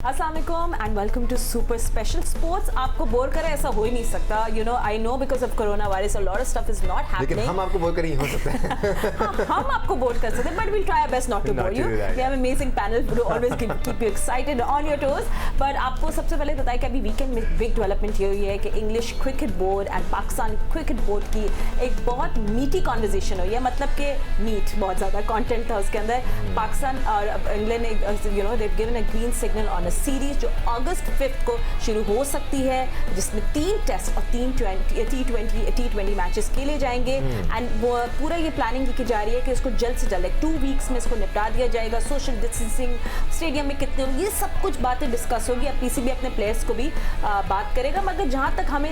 अस्सलाम वालेकुम and welcome to super special sports. आपको बोर करे ऐसा हो ही नहीं सकता, you know I know because of corona virus a lot of stuff is not happening. लेकिन हम आपको बोर कर ही हो सकते हैं। हम आपको बोर कर सकते हैं but we'll try our best not to bore you. We have amazing panel to always keep you excited on your toes. But आपको सबसे पहले बताया कि अभी वीकेंड में बिग डेवलपमेंट ये हुई है कि English cricket board and Pakistan cricket board की एक बहुत मीठी कॉन्वर्जेशन हुई है। मतलब कि मीट बहुत ज़्यादा कंटेंट था उसके अंदर। पाकिस्तान और इंग्लैंड ने you know they given a green signal on a series जो अगस्त 5 को शुरू हो सकती है, जिसमें 3 टेस्ट और 3 T20 मैचेस खेले जाएंगे। एंड वो पूरा ये प्लानिंग की जा रही है कि इसको जल्द से जल्द 2 वीक्स में इसको निपटा दिया जाएगा। सोशल डिस्टेंसिंग, स्टेडियम में कितने होंगे, ये सब कुछ बातें डिस्कस होगी। अब पीसीबी अपने प्लेयर्स को भी बात करेगा, मगर जहाँ तक हमें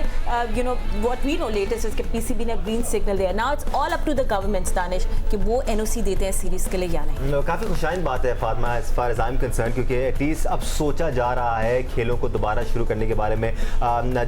you know what we know latest is कि पीसीबी ने ग्रीन सिग्नल दिया। Now it's all up to the government's Danish कि वो एनओसी देते हैं सीरीज के लिए या नहीं। काफ़ी खुशाइन बात है Fatima as far as I am concerned, क्योंकि एटलीस्ट अब सोचा जा रहा है खेलों को दोबारा शुरू करने के बारे में।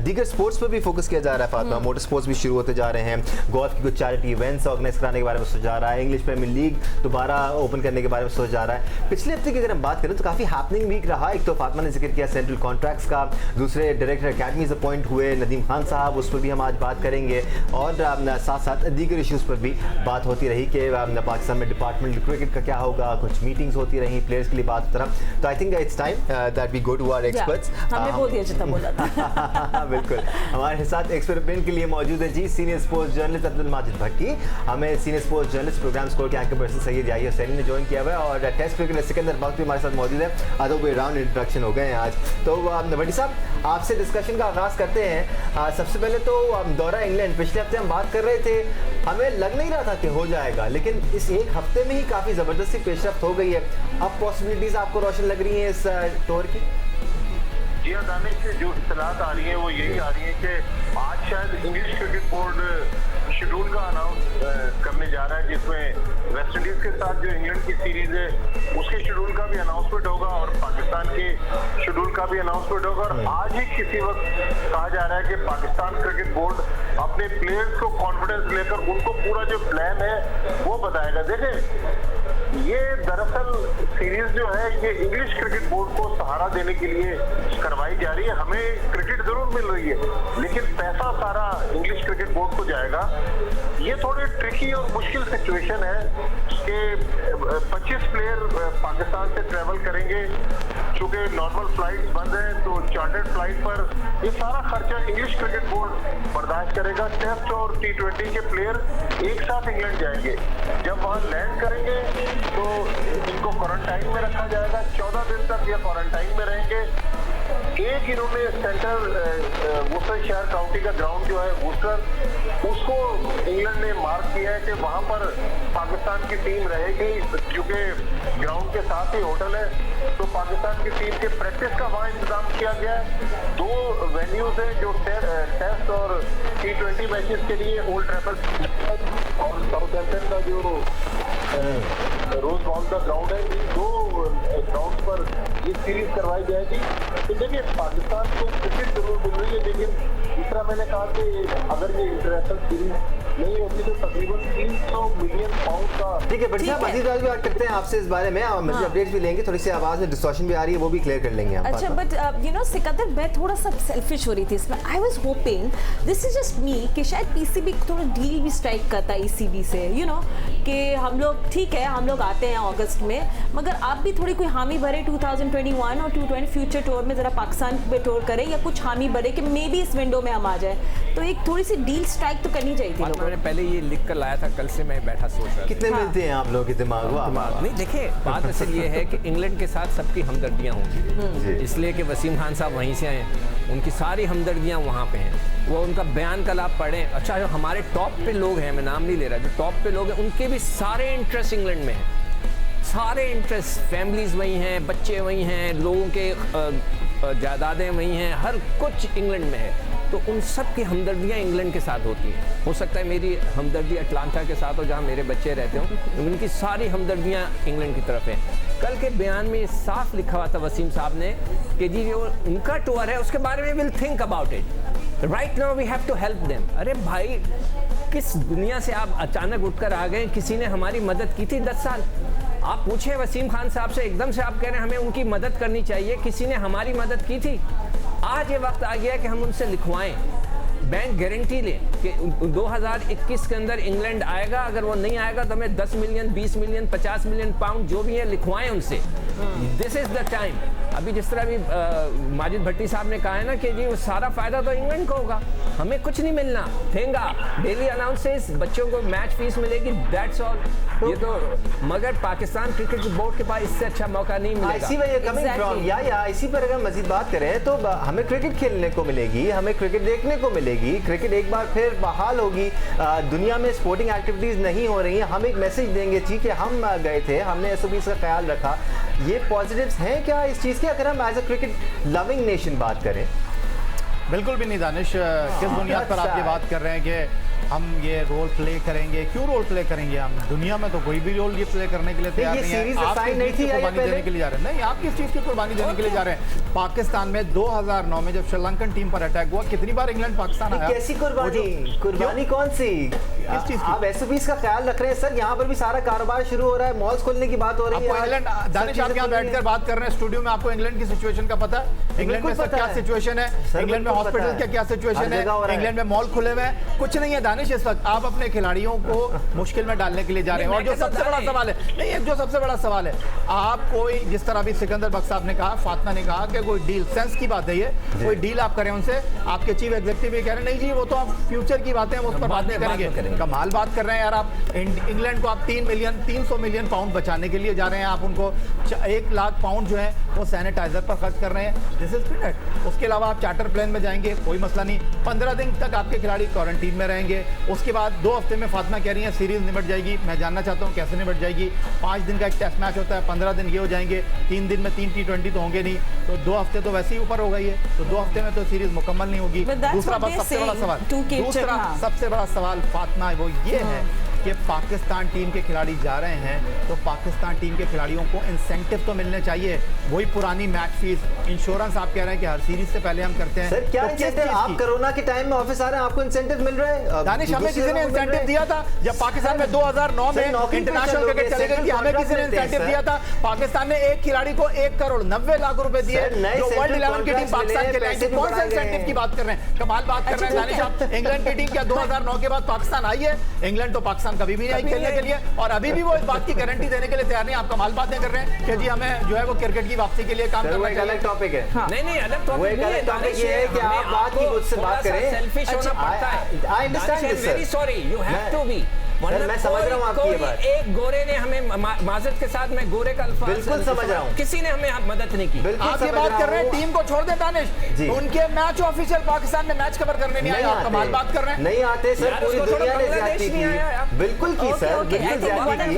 दीगर स्पोर्ट्स पर भी फोकस किया जा रहा है फातिमा। मोटर स्पोर्ट्स भी शुरू होते जा रहे हैं, गोल्फ की कुछ चैरिटी इवेंट्स ऑर्गेनाइज कराने के बारे में सोचा जा रहा है, इंग्लिश प्रीमियर लीग दोबारा ओपन करने के बारे में सोचा जा रहा है। पिछले हफ्ते की अगर हम बात करें तो काफ़ी हैपनिंग वीक रहा। एक तो फातिमा ने जिक्र किया सेंट्रल कॉन्ट्रैक्ट्स का, दूसरे डायरेक्टर अकेडमीज अपॉइंट हुए नदीम खान साहब, उस पर भी हम आज बात करेंगे। और साथ साथ दीगर इशूज़ पर भी बात होती रही कि पाकिस्तान में डिपार्टमेंट क्रिकेट का क्या होगा, कुछ मीटिंग्स होती रही, प्लेयर्स के लिए बात होता रहा। तो I think it's time that we go to our experts. हमने बोल दिया जितना बोला था। बिल्कुल, हमारे साथ एक्सपर्ट ओपिनियन के लिए मौजूद है जी senior sports journalist Abdul Majid Bhakki. हमें senior sports journalist program score के एंकर पर्सन सैयद याहिया हुसैनी ने ज्वाइन किया हुआ है, और टेस्ट क्रिकेट सिकंदर बख्त भी हमारे साथ मौजूद है। अदब राउंड इंट्रोडक्शन हो गए हैं आज। तो भट्टी साहब, आपसे डिस्कशन का आगाज़ करते हैं। सबसे पहले तो दौरा इंग्लैंड, पिछले हफ्ते हम बात कर रहे थे, हमें लग नहीं रहा था कि हो जाएगा, लेकिन इस एक हफ्ते में ही काफ़ी ज़बरदस्ती पेशरफ्त हो गई है। अब पॉसिबिलिटीज़ आपको रोशन लग रही हैं इस टूर की? जी हाँ दानिश, से जो इत्तलात आ रही हैं वो यही आ रही है कि आज शायद इंग्लिश क्रिकेट बोर्ड शेड्यूल का अनाउंस करने जा रहा है, जिसमें वेस्ट इंडीज़ के साथ जो इंग्लैंड की सीरीज़ है उसके शेड्यूल का भी अनाउंसमेंट होगा और पाकिस्तान के शेड्यूल का भी अनाउंसमेंट होगा। और आज ही किसी वक्त कहा जा रहा है कि पाकिस्तान क्रिकेट बोर्ड अपने प्लेयर्स को कॉन्फिडेंस लेकर उनको पूरा जो प्लान है वो बताएगा। देखें, ये दरअसल सीरीज जो है ये इंग्लिश क्रिकेट बोर्ड को सहारा देने के लिए करवाई जा रही है। हमें क्रिकेट जरूर मिल रही है, लेकिन पैसा सारा इंग्लिश क्रिकेट बोर्ड को जाएगा। ये थोड़ी ट्रिकी और मुश्किल सिचुएशन है कि 25 प्लेयर पाकिस्तान से ट्रैवल करेंगे। चूंकि नॉर्मल फ्लाइट्स बंद है तो चार्टर्ड फ्लाइट पर ये सारा खर्चा इंग्लिश क्रिकेट बोर्ड बर्दाश्त करेगा। टेस्ट और T20 के प्लेयर एक साथ इंग्लैंड जाएंगे। जब वहाँ लैंड करेंगे तो इनको क्वारंटाइन में रखा जाएगा, 14 दिन तक ये क्वारंटाइन में रहेंगे। एक इन्होंने सेंटर वुस्टर शहर काउंटी का ग्राउंड जो है वुस्टर, उसको इंग्लैंड ने मार्क किया है कि वहां पर पाकिस्तान की टीम रहेगी, क्योंकि ग्राउंड के साथ ही होटल है। तो पाकिस्तान की टीम के प्रैक्टिस का वहाँ इंतजाम किया गया है। 2 वेन्यूज हैं जो टेस्ट और T20 मैचेस के लिए, ओल्ड ट्रैफर्ड और साउथहैम्पटन का जो रोज बाउल का ग्राउंड है, इन 2 ग्राउंड पर ये सीरीज करवाई जाएगी। तो देखिए, पाकिस्तान को क्रिकेट जरूर मिल रही है, लेकिन जिस तरह मैंने कहा कि अगर ये इंटरनेशनल सीरीज नहीं होती तो तकरीबन 300 मिलियन पाउंड का। ठीक है, बढ़िया मजीद आज बात करते हैं आपसे इस बारे में, मजीद अपडेट्स भी लेंगे। थोड़ी सी आवाज़ में डिस्टॉर्शन भी आ रही है, वो भी क्लियर कर लेंगे हम। अच्छा, बट यू नो सिकंदर, मैं थोड़ा सा सेल्फिश हो रही थी इसमें। I was hoping, this is just me, कि शायद पीसीबी थोड़ा डील भी स्ट्राइक करता है ईसीबी से, यू नो कि हम लोग ठीक है, हम लोग आते हैं अगस्त में, मगर आप भी थोड़ी कोई हामी भरे 2021 और 2020 फ्यूचर टूर में ज़रा पाकिस्तान पे टूर करें, या कुछ हामी भरे कि मे बी इस विंडो में हम आ जाए। तो एक थोड़ी सी डील स्ट्राइक तो करनी चाहिए थी। मैंने पहले ये लिख कर लाया था, कल से मैं बैठा सोच रहा था। कितने मिलते हैं आप लोगों के दिमाग? नहीं, देखिए, बात असल ये है कि इंग्लैंड के साथ सबकी हमदर्दियाँ होंगी, इसलिए कि वसीम खान साहब वहीं से आए, उनकी सारी हमदर्दियाँ वहाँ पे हैं। वो उनका बयान कल आप पढ़ें। अच्छा, जो हमारे टॉप पे लोग हैं, मैं नाम नहीं ले रहा, जो टॉप पे लोग हैं उनके भी सारे इंटरेस्ट इंग्लैंड में हैं, सारे इंटरेस्ट, फैमिलीज़ वहीं हैं, बच्चे वहीं हैं, लोगों के जायदादें वहीं हैं, हर कुछ इंग्लैंड में है। तो उन सब की हमदर्दियाँ इंग्लैंड के साथ होती हैं। हो सकता है मेरी हमदर्दी अटलांटा के साथ हो, जहाँ मेरे बच्चे रहते हों, उनकी सारी हमदर्दियाँ इंग्लैंड की तरफ हैं। कल के बयान में साफ लिखा हुआ था वसीम साहब ने कि जी जो उनका टूर है उसके बारे में will think about it, right now we have to help them. अरे भाई, किस दुनिया से आप अचानक उठकर आ गए? किसी ने हमारी मदद की थी 10 साल, आप पूछे वसीम खान साहब से, एकदम से आप कह रहे हैं हमें उनकी मदद करनी चाहिए। किसी ने हमारी मदद की थी? आज ये वक्त आ गया कि हम उनसे लिखवाएं, बैंक गारंटी ले कि 2021 के अंदर इंग्लैंड आएगा। अगर वो नहीं आएगा तो हमें 10 मिलियन, 20 मिलियन, 50 मिलियन पाउंड जो भी है लिखवाएं उनसे। This is the time. अभी जिस तरह भी माजिद भट्टी साहब ने कहा है ना कि जी वो सारा फायदा तो इंग्लैंड को होगा, हमें कुछ नहीं मिलना। ठेंगा डेली अनाउंसेस, बच्चों को मैच फीस मिलेगी, दैट्स ऑल। ये तो मगर पाकिस्तान क्रिकेट बोर्ड के पास इससे अच्छा मौका नहीं मिलेगा। इसी वजह कमिंग फ्रॉम या इसी पर अगर मजीद बात करें तो हमें क्रिकेट खेलने को मिलेगी, हमें क्रिकेट देखने को मिलेगी, क्रिकेट एक बार फिर बहाल होगी। दुनिया में स्पोर्टिंग एक्टिविटीज नहीं हो रही हैं, हम एक मैसेज देंगे जी कि हम गए थे, हमने SOPs का ख्याल रखा। ये पॉजिटिव्स हैं क्या इस चीज़ के, अगर हम as a cricket loving nation बात करें? बिल्कुल भी नहीं दानिश। किस बुनियाद पर आप ये बात कर रहे हैं कि हम ये रोल प्ले करेंगे? क्यों रोल प्ले करेंगे? हम दुनिया में तो कोई भी रोल ये प्ले करने के लिए तैयार नहीं है। आप किस चीज़ की कुर्बानी देने के लिए जा रहे हैं? नहीं, आप किस चीज़ की कुर्बानी देने के लिए जा रहे हैं? पाकिस्तान में 2009 में जब श्रीलंकन टीम पर अटैक हुआ, कितनी बार इंग्लैंड पाकिस्तान आया? कैसी कुर्बानी? कुर्बानी कौन सी? किस चीज़ की? आप SOPs का ख्याल रख रहे हैं सर, यहाँ पर भी सारा कारोबार शुरू हो रहा है, मॉल्स खोलने की बात हो रही है। इंग्लैंड, दानिश आप यहाँ बैठकर बात कर रहे हैं स्टूडियो में, आपको इंग्लैंड की सिचुएशन का पता है? इंग्लैंड में सर क्या सिचुएशन है? इंग्लैंड में हॉस्पिटल का क्या सिचुएशन है? इंग्लैंड में मॉल खुले हुए हैं? कुछ नहीं है दानिश। इस वक्त आप अपने खिलाड़ियों को मुश्किल में डालने के लिए जा रहे हैं। और जो सबसे बड़ा सवाल है, नहीं, एक जो सबसे बड़ा सवाल है, आप कोई जिस तरह भी सिकंदर बख्श साहब ने कहा, फातिमा ने कहा कि कोई डील, सेंस की बात है ये, कोई डील आप करें उनसे। आपके चीफ एग्जीक्यूटिव ये कह रहे हैं नहीं जी वो तो आप फ्यूचर की बातें हैं, उस पर बात नहीं करेंगे। कमाल बात कर रहे हैं यार आप। इंग्लैंड को आप 300 मिलियन पाउंड बचाने के लिए जा रहे हैं। आप उनको 1 लाख पाउंड जो है वो सैनिटाइजर पर खर्च कर रहे हैं। This is cricket. उसके अलावा आप चार्टर प्लेन में जाएंगे, कोई मसला नहीं। 15 दिन तक आपके खिलाड़ी क्वारंटीन में रहेंगे। उसके बाद 2 हफ्ते में फातिमा कह रही है सीरीज निपट जाएगी। मैं जानना चाहता हूँ कैसे निपट जाएगी? 5 दिन का एक टेस्ट मैच होता है, 15 दिन ये हो जाएंगे, 3 दिन में 3 T20 तो होंगे नहीं, तो 2 हफ्ते तो वैसे ही ऊपर हो गई है, तो 2 हफ्ते में तो सीरीज मुकम्मल नहीं होगी। दूसरा सबसे बड़ा सवाल फातिमा वो ये है कि पाकिस्तान टीम के खिलाड़ी जा रहे हैं तो पाकिस्तान टीम के खिलाड़ियों को इंसेंटिव तो मिलने चाहिए। वही पुरानी मैच फीस, इंश्योरेंस आप कह रहे हैं कि हर सीरीज से पहले हम करते हैं। सर क्या तो इंसेंटिव? आप कोरोना के टाइम में ऑफिस आ रहे हैं, आपको इंसेंटिव मिल रहा है? दानिश, हमें किसी ने इंसेंटिव दिया था जब पाकिस्तान में 2009 में इंटरनेशनल क्रिकेट चली गई थी? हमें किसी ने इंसेंटिव दिया था? पाकिस्तान ने एक खिलाड़ी को 1 करोड़ 90 लाख रुपए दिए जो वर्ल्ड 11 की टीम पाकिस्तान के लिए। कौन सा इंसेंटिव की बात कर रहे हैं? कमाल बात कर रहे हैं दानिश आप। इंग्लैंड की टीम क्या 2009 के बाद पाकिस्तान आई है? इंग्लैंड तो पाकिस्तान कभी भी नहीं आई खेलने के लिए, और अभी भी वो इस बात की गारंटी देने के लिए तैयार नहीं। आप कमाल बातें कर रहे हैं कि जी हमें जो है वो क्रिकेट की वापसी के लिए काम करना चाहिए। अलग टॉपिक है। नहीं अलग टॉपिक नहीं है। टॉपिक ये है कि आप बात की मुझसे बात करें, सेल्फिश होना पड़ता है। I understand this sir, very sorry, you have to be. मैं समझ रहा हूँ आपकी ये बात। एक गोरे ने हमें माजरत के साथ मैं गोरे का अल्फाज बिल्कुल समझ रहा हूँ, किसी ने हमें मदद नहीं की। आप ये बात कर रहे हैं टीम को छोड़ दे दानिश, उनके मैच ऑफिशियल पाकिस्तान में मैच कवर करने नहीं आए। आप कमाल बात कर रहे हैं। नहीं आते सर, पूरी दुनिया ने ज्यादती की। बिल्कुल की सर, बिल्कुल ज्यादती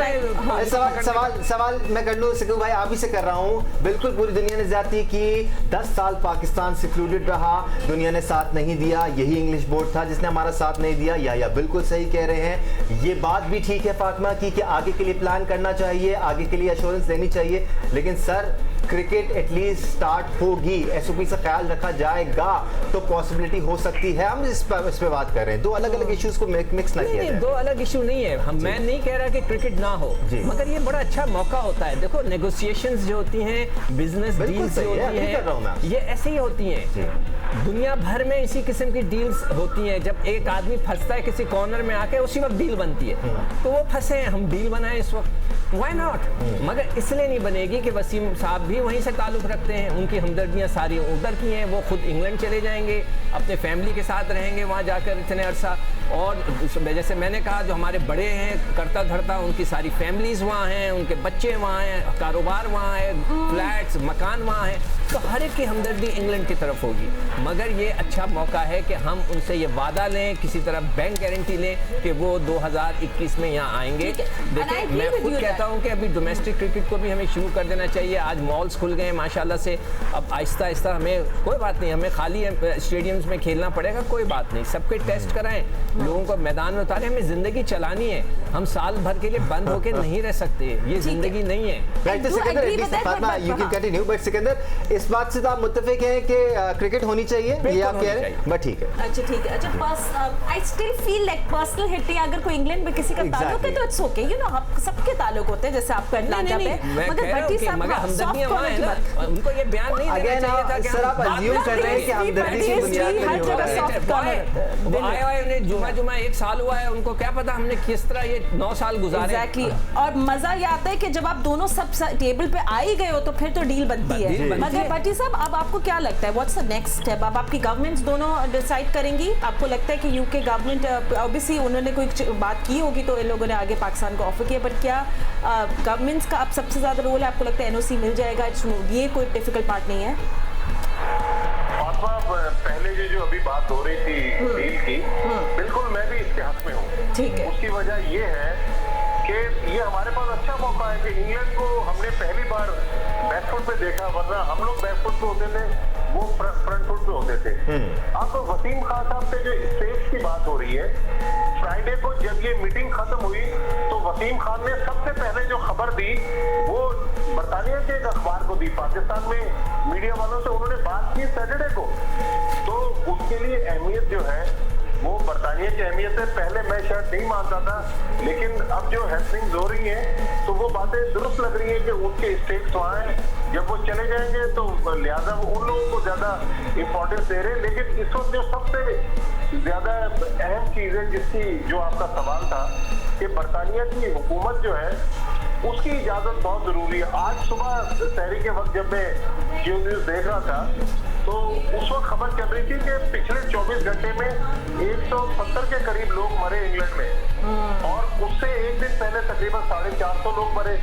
की। सवाल मैं कर लूँ सिकू भाई, आप ही से कर रहा हूँ। बिल्कुल पूरी दुनिया ने ज्यादती की। 10 साल पाकिस्तान सिक्लूडेड रहा, दुनिया ने साथ नहीं दिया। यही इंग्लिश बोर्ड था जिसने हमारा साथ नहीं दिया। या बिल्कुल सही कह रहे हैं। ये बात भी ठीक है फातिमा की कि आगे के लिए प्लान करना चाहिए, आगे के लिए एश्योरेंस देनी चाहिए। लेकिन सर क्रिकेट एटलीस्ट स्टार्ट होगी, SOP से ख्याल रखा जाएगा तो पॉसिबिलिटी हो सकती है। हम इस पे बात कर रहे हैं। 2 अलग अलग इश्यूज को मिक्स ना किया जाए। 2 अलग इशू नहीं है। मैं नहीं कह रहा कि क्रिकेट ना हो, मगर ये बड़ा अच्छा मौका होता है। देखो नेगोशिएशंस जो होती हैं, बिजनेस डील्स जो होती हैं, ये ऐसे ही होती हैं। दुनिया भर में इसी किस्म की डील्स होती हैं। जब एक आदमी फंसता है किसी कॉर्नर में आके, उसी वक्त डील बनती है। तो वो फंसे हैं, हम डील बनाएं इस वक्त, व्हाई नॉट? मगर इसलिए नहीं बनेगी कि वसीम साहब भी वहीं से ताल्लुक़ रखते हैं, उनकी हमदर्दियाँ सारी उधर की हैं। वो खुद इंग्लैंड चले जाएंगे, अपने फैमिली के साथ रहेंगे वहाँ जाकर इतने अरसा। और जैसे मैंने कहा, जो हमारे बड़े हैं करता धरता, उनकी सारी फैमिलीज़ वहाँ हैं, उनके बच्चे वहाँ हैं, कारोबार वहाँ है, फ्लैट्स मकान वहाँ हैं। तो हर एक की हमदर्दी इंग्लैंड की तरफ होगी। मगर ये अच्छा मौका है कि हम उनसे ये वादा लें, किसी तरह बैंक गारंटी लें कि वो 2021 में यहाँ आएंगे। देखिए मैं खुद कहता हूँ कि अभी डोमेस्टिक क्रिकेट को भी हमें शुरू कर देना चाहिए। आज मॉल्स खुल गए हैं माशाल्लाह से। अब आहिस्ता आहिस्ता हमें कोई बात नहीं, हमें खाली स्टेडियम्स में खेलना पड़ेगा, कोई बात नहीं। सबके टेस्ट कराएं, लोगों को मैदान में उतारें। हमें ज़िंदगी चलानी है। हम साल भर के लिए बंद होके नहीं रह सकते, ये जिंदगी नहीं है। सिकंदर, इस बात से तो आप मुत्तफिक हैं कि क्रिकेट होनी चाहिए, ये आप कह रहे हैं? बट ठीक है, अच्छा ठीक है। अच्छा, I still feel like personal hitting, अगर कोई इंग्लैंड में किसी का ताल्लुक है तो इट्स ओके, यू नो, सबके ताल्लुक होते हैं, जैसे आपका अटलांटा पे, मगर भट्टी साहब हमदर्दियां वहां है ना, उनको ये बयान नहीं देना चाहिए था कि सर आप अज्यूम कर रहे हैं कि हमदर्दी की बुनियाद पे नहीं हो रहा है। आए ने जुमा 1 साल हुआ है, उनको क्या पता हमने किस तरह ये 9 साल गुजारे। एग्जैक्टली, और मजा ये आता है कि जब आप दोनों सब टेबल पे आ ही गए हो तो फिर तो डील बनती है। मगर भट्टी साहब, अब आपको क्या लगता है, व्हाट्स द नेक्स्ट स्टेप? अब आपकी गवर्नमेंट्स दोनों डिसाइड करेंगी, आपको लगता है कि यूके गवर्नमेंट, ऑब्वियसली उन्होंने कोई बात की होगी तो इन लोगों ने आगे पाकिस्तान को ऑफर किया, बट क्या गवर्नमेंट्स का अब सबसे ज्यादा रोल है? आपको लगता है एनओसी मिल जाएगा? ये कोई डिफिकल्ट पार्ट नहीं है? पहले जो अभी बात हो रही थी डील की, बिल्कुल मैं भी इसके हक में हूँ। ठीक है, उसकी वजह ये है कि ये हमारे पास अच्छा मौका है कि इंग्लैंड को हमने पहली बार बैकफुट पे देखा, वरना हम लोग बैकफुट पे होते थे, वो फ्रंट फुट पे होते थे। अब तो वसीम खान साहब से जो स्टेज की बात हो रही है, फ्राइडे को जब ये मीटिंग खत्म हुई तो वसीम खान ने सबसे पहले जो खबर दी वो बरतानिया के एक अखबार को दी, पाकिस्तान में मीडिया वालों से उन्होंने बात की सैटरडे को। तो उसके लिए अहमियत जो है वो बरतानिया की अहमियत है। पहले मैं शायद नहीं मानता था, लेकिन अब जो हैपनिंग्स हो रही हैं तो वो बातें दुरुस्त लग रही है कि उनके स्टेक्स वहाँ हैं, जब वो चले जाएंगे तो लिहाजा वो उन लोगों को ज्यादा इंपॉर्टेंस दे रहे हैं। लेकिन इस वक्त जो सबसे ज्यादा अहम चीज है, जिसकी जो आपका सवाल था कि बरतानिया की हुकूमत जो है उसकी इजाजत बहुत जरूरी है। आज सुबह सहरी के वक्त जब मैं जियो न्यूज देख रहा था तो उस वक्त खबर चल रही थी कि पिछले 24 घंटे में 170 के करीब लोग मरे इंग्लैंड में, और उससे एक दिन पहले तकरीबन 450 लोग मरे।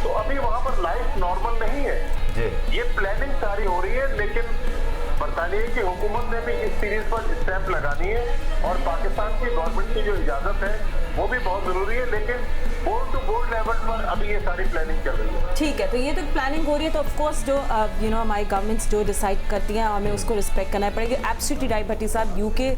तो अभी वहां पर लाइफ नॉर्मल नहीं है, ये प्लानिंग सारी हो रही है। लेकिन बरतानिया की हुकूमत ने भी इस सीरीज पर स्टैंप लगानी है, और पाकिस्तान की गवर्नमेंट की जो इजाजत है वो भी बहुत जरूरी है। लेकिन बोर्ड टू बोर्ड लेवल पर अभी ये सारी प्लानिंग चल रही है। ठीक है, तो ये तो प्लानिंग हो रही है, तो ऑफ कोर्स जो यू नो हमारी गवर्नमेंट्स जो डिसाइड करती हैं हमें उसको रिस्पेक्ट करना पड़ेगा। एब्सोल्युटली राइट भट्टी साहब, UK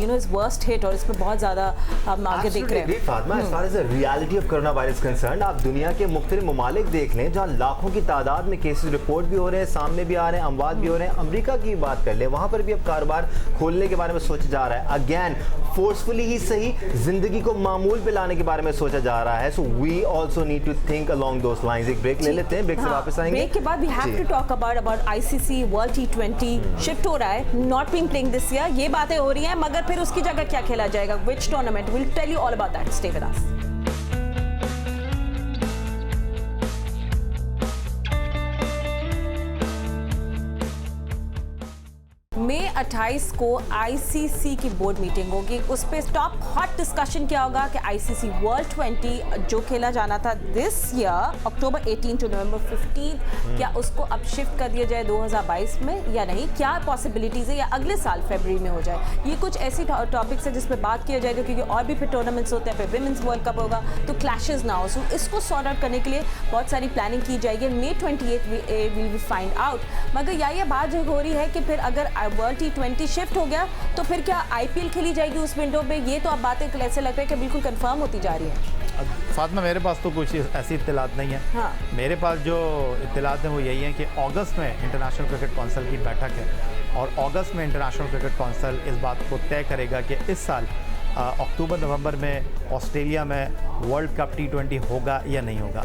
you know is worst hit और इस पर बहुत ज़्यादा हम आगे देख रहे हैं। Fatima, as far as the reality of corona virus concern, आप दुनिया के मुख्तलिफ ममालिक देख लें जहाँ लाखों की तादाद में केसेस रिपोर्ट भी हो रहे हैं, सामने भी आ रहे हैं, अमवात भी हो रहे हैं। अमेरिका की बात कर लें, वहाँ पर भी अब कारोबार खोलने के बारे में सोचा जा रहा है। अगेन फोर्सफुली ही सही, जिंदगी को मामूल पे लाने के बारे में सोचा जा रहा है। So we also need to think along those lines. एक ब्रेक ले लेते हैं, ब्रेक से वापस आएंगे। ब्रेक के बाद we have to talk about ICC world T20 shift हो रहा है, not being playing this year, ये बातें हो रही हैं, मगर फिर उसकी जगह क्या खेला जाएगा, which tournament, will tell you all about that. Stay with us. मई 28 को आईसीसी की बोर्ड मीटिंग होगी, उस पर टॉप हॉट डिस्कशन क्या होगा कि आईसीसी वर्ल्ड 20 जो खेला जाना था दिस ईयर अक्टूबर 18 टू नवंबर 15, क्या उसको अब शिफ्ट कर दिया जाए 2022 में या नहीं, क्या पॉसिबिलिटीज़ है, या अगले साल फरवरी में हो जाए। ये कुछ ऐसी टॉपिक्स है जिस पर बात किया जाएगा, क्योंकि और भी फिर टूर्नामेंट्स होते हैं, फिर विमेंस वर्ल्ड कप होगा, तो क्लैशेस ना हो। सो इसको सॉर्ट आउट करने के लिए बहुत सारी प्लानिंग की जाएगी। May 28 will be find out. मगर ये बात जो हो रही है कि फिर अगर वर्ल्ड T20 शिफ्ट हो गया तो फिर क्या आईपीएल खेली जाएगी उस विंडो में, ये तो अब बातें ऐसे लग रहा है कि बिल्कुल कंफर्म होती जा रही है। फातिमा, मेरे पास तो कुछ ऐसी इत्तलात नहीं है। हाँ। मेरे पास जो इत्तलात हैं वो यही है कि अगस्त में इंटरनेशनल क्रिकेट काउंसिल की बैठक है, और अगस्त में इंटरनेशनल क्रिकेट काउंसिल इस बात को तय करेगा कि इस साल अक्टूबर नवंबर में ऑस्ट्रेलिया में वर्ल्ड कप T20 होगा या नहीं होगा।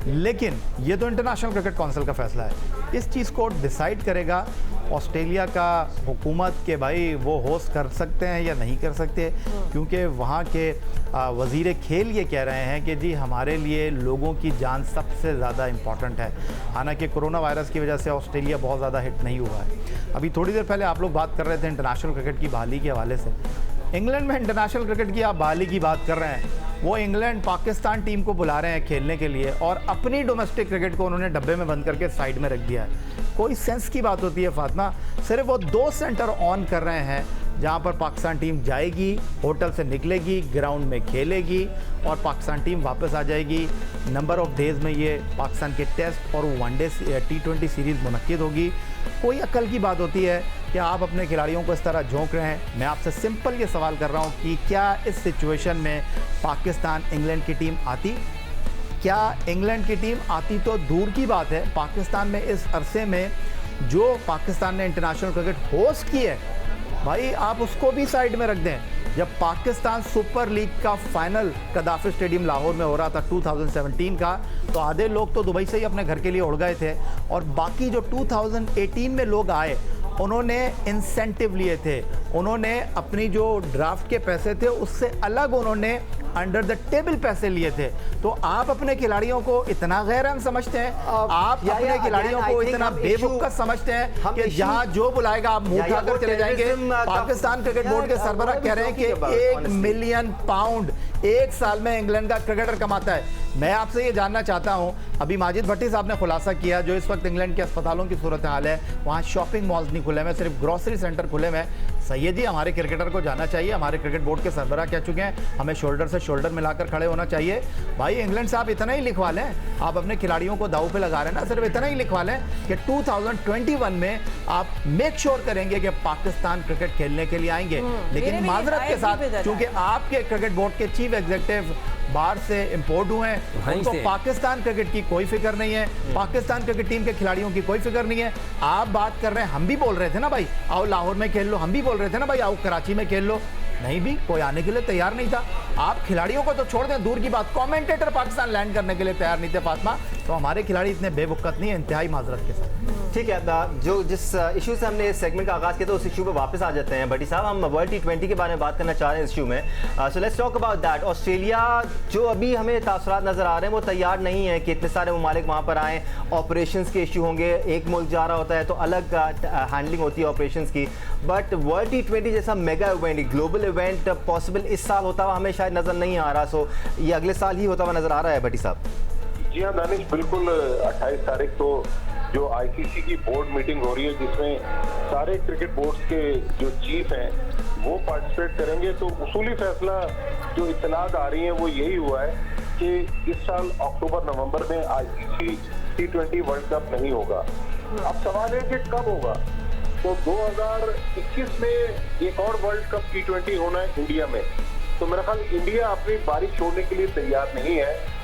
लेकिन ये तो इंटरनेशनल क्रिकेट काउंसिल का फैसला है, इस चीज़ को डिसाइड करेगा ऑस्ट्रेलिया का हुकूमत के भाई वो होस्ट कर सकते हैं या नहीं कर सकते, क्योंकि वहाँ के वज़ीर खेल ये कह रहे हैं कि जी हमारे लिए लोगों की जान सबसे ज़्यादा इम्पॉर्टेंट है। हालांकि कोरोना वायरस की वजह से ऑस्ट्रेलिया बहुत ज़्यादा हिट नहीं हुआ है। अभी थोड़ी देर पहले आप लोग बात कर रहे थे इंटरनेशनल क्रिकेट की बहाली के हवाले से। इंग्लैंड में इंटरनेशनल क्रिकेट की आप बहाली की बात कर रहे हैं, वो इंग्लैंड पाकिस्तान टीम को बुला रहे हैं खेलने के लिए, और अपनी डोमेस्टिक क्रिकेट को उन्होंने डब्बे में बंद करके साइड में रख दिया है। कोई सेंस की बात होती है फातिमा? सिर्फ वो 2 सेंटर ऑन कर रहे हैं जहां पर पाकिस्तान टीम जाएगी, होटल से निकलेगी, ग्राउंड में खेलेगी, और पाकिस्तान टीम वापस आ जाएगी। नंबर ऑफ डेज़ में ये पाकिस्तान के टेस्ट और वनडे T20 सीरीज़ मुनक्किद होगी। कोई अक्ल की बात होती है कि आप अपने खिलाड़ियों को इस तरह झोंक रहे हैं। मैं आपसे सिंपल ये सवाल कर रहा हूँ कि क्या इस सिचुएशन में पाकिस्तान इंग्लैंड की टीम आती? क्या इंग्लैंड की टीम आती तो दूर की बात है, पाकिस्तान में इस अरसे में जो पाकिस्तान ने इंटरनेशनल क्रिकेट होस्ट की है, भाई आप उसको भी साइड में रख दें। जब पाकिस्तान सुपर लीग का फाइनल कदाफी स्टेडियम लाहौर में हो रहा था 2017 का, तो आधे लोग तो दुबई से ही अपने घर के लिए उड़ गए थे, और बाकी जो 2018 में लोग आए उन्होंने इंसेंटिव लिए थे, उन्होंने अपनी जो ड्राफ्ट के पैसे थे उससे अलग उन्होंने अंडर द टेबल पैसे लिए थे। तो आप अपने खिलाड़ियों को इतना गैरअहम समझते हैं, आप अपने खिलाड़ियों को इतना बेवकूफ समझते हैं कि जहां जो बुलाएगा आप मुंह उठाकर चले जाएंगे। पाकिस्तान क्रिकेट बोर्ड के सरबराह कह रहे हैं कि 1 मिलियन पाउंड एक साल में इंग्लैंड का क्रिकेटर कमाता है। मैं आपसे ये जानना चाहता हूं, अभी माजिद भट्टी साहब ने खुलासा किया जो इस वक्त इंग्लैंड के अस्पतालों की सूरत हाल है, वहाँ शॉपिंग मॉल्स नहीं खुले हुए, सिर्फ ग्रोसरी सेंटर खुले हुए हैं। सैयद जी, हमारे क्रिकेटर को जाना चाहिए, हमारे क्रिकेट बोर्ड के सरबराह कह चुके हैं हमें शोल्डर से शोल्डर मिलाकर खड़े होना चाहिए। भाई इंग्लैंड से आप इतना ही लिखवा लें, आप अपने खिलाड़ियों को दाव पे लगा रहे हैं ना, सिर्फ इतना ही लिखवा लें कि 2021 में आप मेक श्योर करेंगे कि पाकिस्तान क्रिकेट खेलने के लिए आएंगे। लेकिन माजरत के साथ, क्योंकि आपके क्रिकेट बोर्ड के चीफ एग्जीक्यूटिव बाहर से इंपोर्ट हुए हैं, उनको पाकिस्तान क्रिकेट की कोई फिक्र नहीं है, पाकिस्तान क्रिकेट टीम के खिलाड़ियों की कोई फिक्र नहीं है। आप बात कर रहे हैं, हम भी बोल रहे थे ना भाई आओ लाहौर में खेल लो, हम भी बोल रहे थे ना भाई आओ कराची में खेल लो, नहीं भी कोई आने के लिए तैयार नहीं था। आप खिलाड़ियों को तो छोड़ दें, दूर की बात कमेंटेटर पाकिस्तान लैंड करने के लिए तैयार नहीं थे फातिमा। तो हमारे खिलाड़ी इतने बेवकूफ़ नहीं है, इंतहाई माजरत के साथ। ठीक है, जो जिस इशू से हमने इस सेगमेंट का आगाज़ किया था उस इशू पे वापस आ जाते हैं। भट्टी साहब, हम वर्ल्ड T20 के बारे में बात करना चाह रहे हैं इस इशू में, so let's talk about that. Australia जो अभी हमें तासुरात नज़र आ रहे हैं वो तैयार नहीं है कि इतने सारे ममालिक वहाँ पर आएँ, ऑपरेशंस के इशू होंगे, एक मुल्क जा रहा होता है तो अलग हैंडलिंग होती है ऑपरेशंस की, बट वर्ल्ड T20 जैसा mega event, global event possible इस साल होता हुआ हमें शायद नज़र नहीं आ रहा, सो ये अगले साल ही होता हुआ नज़र आ रहा है। भट्टी साहब जी हाँ दानिश, बिल्कुल 28 तारीख को जो आईसीसी की बोर्ड मीटिंग हो रही है जिसमें सारे क्रिकेट बोर्ड्स के जो चीफ हैं वो पार्टिसिपेट करेंगे, तो उसूली फैसला जो इत्तलात आ रही है वो यही हुआ है कि इस साल अक्टूबर-नवंबर में आईसीसी T20 वर्ल्ड कप नहीं होगा। अब सवाल है कि कब होगा, तो 2021 में एक और वर्ल्ड कप T20 होना है इंडिया में, तो मेरा ख्याल इंडिया अपनी बारी छोड़ने के लिए तैयार नहीं है।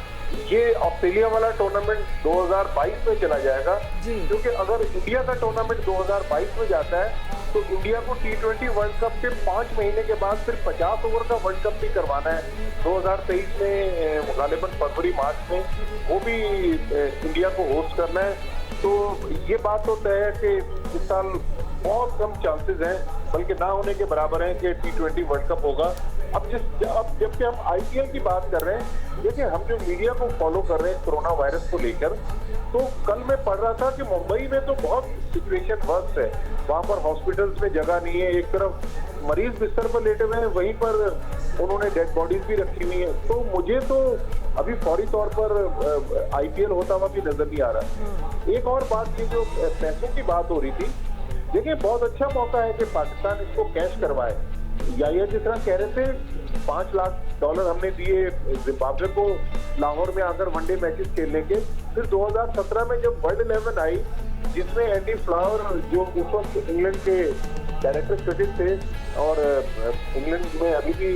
ये ऑस्ट्रेलिया वाला टूर्नामेंट 2022 में चला जाएगा, क्योंकि अगर इंडिया का टूर्नामेंट 2022 में जाता है तो इंडिया को T20 वर्ल्ड कप के 5 महीने के बाद फिर 50 ओवर का वर्ल्ड कप भी करवाना है 2023 में, गालिबन फरवरी-मार्च में, वो भी इंडिया को होस्ट करना है। तो ये बात तो तय है कि इस साल बहुत कम चांसेस हैं, बल्कि ना होने के बराबर हैं कि T20 वर्ल्ड कप होगा। अब जबकि हम आईपीएल की बात कर रहे हैं, देखिए हम जो मीडिया को फॉलो कर रहे हैं कोरोना वायरस को लेकर, तो कल मैं पढ़ रहा था कि मुंबई में तो बहुत सिचुएशन वर्स्ट है, वहाँ पर हॉस्पिटल्स में जगह नहीं है, एक तरफ मरीज बिस्तर पर लेटे हुए हैं, वहीं पर उन्होंने डेड बॉडीज भी रखी हुई है। तो मुझे तो अभी फौरी तौर पर आईपीएल होता हुआ भी नजर नहीं आ रहा। एक और बात, ये जो पैसों की बात हो रही थी, देखिए बहुत अच्छा मौका है कि पाकिस्तान इसको कैश करवाए। या जिस तरह कह रहे थे $5 लाख हमने दिए जिम्बाब्वे को लाहौर में आकर वनडे मैचेस खेलने के। फिर 2017 में जब वर्ल्ड 11 आई, जिसमें एंडी फ्लावर जो उस वक्त इंग्लैंड के डायरेक्टर क्रिकेट थे और इंग्लैंड में अभी भी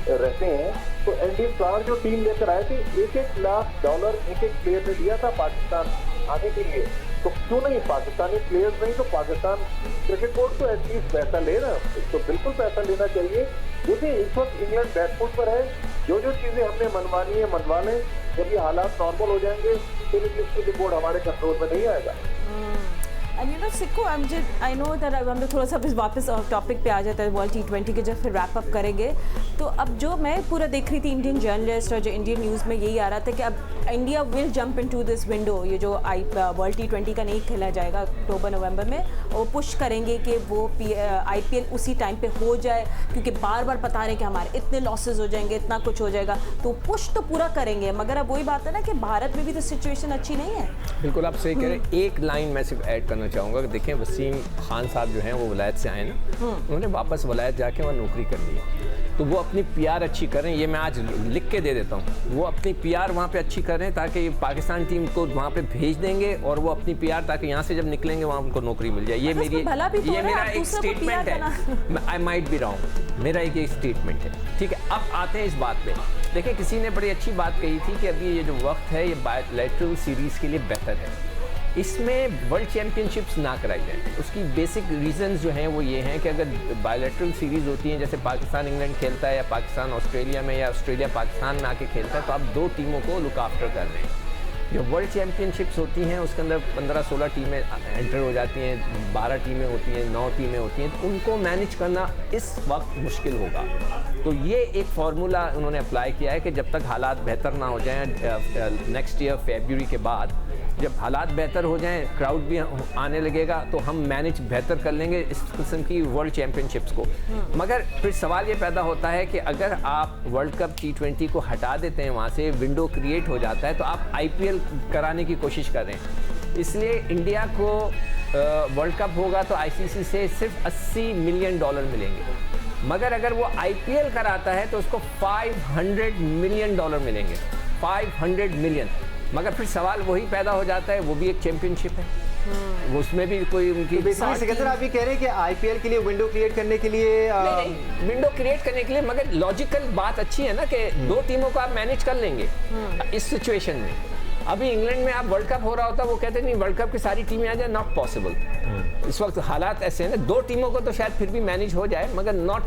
रहते हैं, तो एंडी फ्लावर जो टीम लेकर आए थे, $1-1 लाख एक प्लेयर ने दिया था पाकिस्तान आने के लिए। तो क्यों नहीं पाकिस्तानी प्लेयर्स नहीं तो पाकिस्तान क्रिकेट बोर्ड तो एटलीस्ट पैसा ले ना, तो बिल्कुल पैसा लेना चाहिए। देखिए इस वक्त इंग्लैंड बैकफुट पर है, जो चीजें हमने मनवानी है मनवा लें, जब ये हालात नॉर्मल हो जाएंगे फिर इंग्लिश क्रिकेट बोर्ड हमारे कंट्रोल में नहीं आएगा। And you know सिक्को, I know that हम लोग थोड़ा सा वापस टॉपिक पे आ जाता है वर्ल्ड T20 के, जब फिर रैप अप करेंगे। तो अब जो मैं पूरा देख रही थी इंडियन जर्नलिस्ट और जो इंडियन न्यूज़ में यही आ रहा था कि अब India will jump into this window, ये जो वर्ल्ड T20 का नहीं खेला जाएगा अक्टूबर-नवंबर में, और पुश करेंगे कि वो IPL उसी टाइम पे हो जाए, क्योंकि बार बार बता रहे हैं कि हमारे इतने लॉसेज हो जाएंगे, इतना कुछ हो जाएगा, तो पुश तो पूरा करेंगे। मगर अब वही बात है ना कि भारत में भी तो सिचुएशन अच्छी नहीं है। बिल्कुल आप सही कह रहे हैं। एक लाइन मैं सिर्फ ऐड करना बोलना चाहूँगा कि देखें वसीम खान साहब जो हैं वो वलायत से आए ना, उन्होंने वापस वलायत जाके वहाँ नौकरी कर ली, तो वो अपनी पीआर अच्छी करें, ये मैं आज लिख के दे देता हूँ, वो अपनी पीआर वहाँ पे अच्छी करें ताकि पाकिस्तान टीम को वहाँ पे भेज देंगे और वो अपनी पीआर ताकि यहाँ से जब निकलेंगे वहाँ उनको नौकरी मिल जाए। ये मेरा एक स्टेटमेंट है, आई माइट बी रॉन्ग, मेरा एक स्टेटमेंट है, ठीक है। अब आते हैं इस बात पे, देखिए किसी ने बड़ी अच्छी बात कही थी कि अभी ये जो वक्त है ये बायलैटरल सीरीज़ के लिए बेहतर है, इसमें वर्ल्ड चैम्पियनशिप्स ना कराई जाए। उसकी बेसिक रीजंस जो हैं वो ये हैं कि अगर बायलैटरल सीरीज़ होती हैं, जैसे पाकिस्तान इंग्लैंड खेलता है या पाकिस्तान ऑस्ट्रेलिया में या ऑस्ट्रेलिया पाकिस्तान में आके खेलता है, तो आप 2 टीमों को लुक आफ्टर कर रहे हैं। जो वर्ल्ड चैम्पियनशिप्स होती हैं उसके अंदर 15-16 टीमें एंटर हो जाती हैं, 12 टीमें होती हैं, 9 टीमें होती हैं, तो उनको मैनेज करना इस वक्त मुश्किल होगा। तो ये एक फार्मूला उन्होंने अप्लाई किया है कि जब तक हालात बेहतर ना हो जाएं, नेक्स्ट ईयर फरवरी के बाद जब हालात बेहतर हो जाएं, क्राउड भी आने लगेगा, तो हम मैनेज बेहतर कर लेंगे इस किस्म की वर्ल्ड चैम्पियनशिप्स को। मगर फिर सवाल ये पैदा होता है कि अगर आप वर्ल्ड कप T20 को हटा देते हैं, वहाँ से विंडो क्रिएट हो जाता है, तो आप IPL कराने की कोशिश कर रहे हैं। इसलिए इंडिया को वर्ल्ड कप होगा तो ICC से सिर्फ $80 मिलियन मिलेंगे, मगर अगर वो IPL कराता है तो उसको $500 मिलियन मिलेंगे, 500 मिलियन। मगर फिर सवाल वही पैदा हो जाता है, वो भी एक चैंपियनशिप है, उसमें भी कोई उनकी सिकंदर आप ये कह रहे हैं कि IPL के लिए विंडो क्रिएट करने के लिए नहीं, विंडो क्रिएट करने के लिए, मगर लॉजिकल बात अच्छी है ना कि 2 टीमों को आप मैनेज कर लेंगे इस सिचुएशन में। अभी इंग्लैंड में आप वर्ल्ड कप हो रहा होता, वो कहते नहीं वर्ल्ड कप की सारी टीमें आ जाए, नॉट पॉसिबल। इस वक्त हालात ऐसे हैं ना, 2 टीमों को तो शायद फिर भी मैनेज हो जाए, मगर not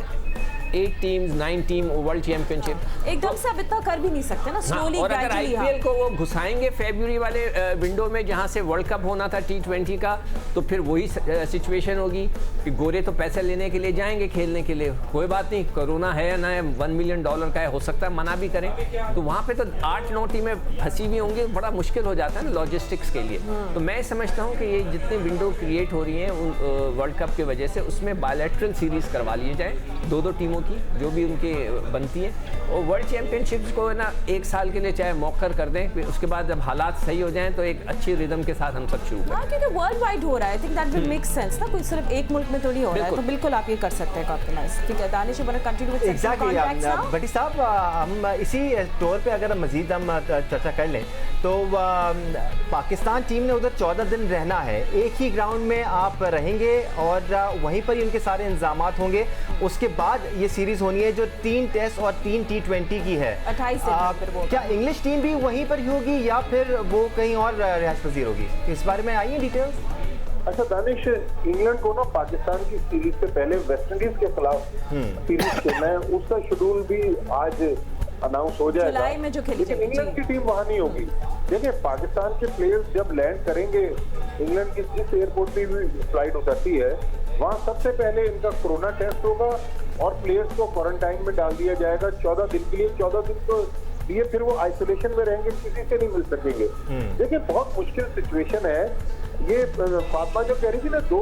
8 teams 9 team world championship एकदम से अब इतना कर भी नहीं सकते ना, स्लोली और अगर IPL को वो घुसाएंगे फरवरी वाले विंडो में जहां से वर्ल्ड कप होना था T20 का, तो फिर वही सिचुएशन होगी कि गोरे तो पैसे लेने के लिए जाएंगे खेलने के लिए, कोई बात नहीं, कोरोना है या ना है, $1 मिलियन का है, हो सकता है मना भी करें, तो वहाँ पे तो 8-9 टीमें फंसी हुई होंगी, बड़ा मुश्किल हो जाता है ना लॉजिस्टिक्स के लिए। तो मैं समझता हूँ कि ये जितनी विंडो क्रिएट हो रही हैं वर्ल्ड कप की वजह से, उसमें बायलैटरल सीरीज करवा लिए जाए 2-2 टीमों की जो भी उनकी बनती है, और वर्ल्ड चैंपियनशिप्स को ना 1 साल के लिए चाहे मौखर कर दें, फिर उसके बाद जब हालात सही हो जाएं तो एक अच्छी रिदम के साथ हम सब शुरू करें। क्योंकि वर्ल्ड वाइड हो रहा है, I think that will make sense ना, कोई सिर्फ एक मुल्क में थोड़ी हो रहा है, तो बिल्कुल आप ये कर सकते हैं कॉम्प्रोमाइज। ठीक है दानिश, बड़ा कंटिन्यू विद एग्जैक्टली भट्टी साहब, हम इसी तौर पे अगर मजीद हम चर्चा कर लें तो पाकिस्तान टीम ने उधर 14 दिन रहना है, एक ही ग्राउंड में आप रहेंगे और वहीं पर ही उनके सारे इंतजामात होंगे। उसके बाद ये सीरीज होनी है जो 3 टेस्ट और 3 T20 की है, 28 दिन। क्या इंग्लिश टीम भी वहीं पर ही होगी या फिर वो कहीं और रिहाइश पजीर होगी? इस बारे में आइए डिटेल्स। अच्छा दानिश, इंग्लैंड को ना पाकिस्तान की सीरीज से पहले वेस्ट इंडीज के खिलाफ सीरीज खेलना है, उसका शेड्यूल भी आज अनाउंस हो जाएगा, जुलाई में जो खेली लेकिन इंग्लैंड की टीम वहां नहीं होगी। देखिए पाकिस्तान के प्लेयर्स जब लैंड करेंगे, इंग्लैंड की जिस एयरपोर्ट पे भी फ्लाइट उतरती है, वहाँ सबसे पहले इनका कोरोना टेस्ट होगा और प्लेयर्स को क्वारंटाइन में डाल दिया जाएगा 14 दिन के लिए। 14 दिन को लिए फिर वो आइसोलेशन में रहेंगे, किसी से नहीं मिल सकेंगे। देखिए बहुत मुश्किल सिचुएशन है ये। फातिमा जो कह रही थी ना 2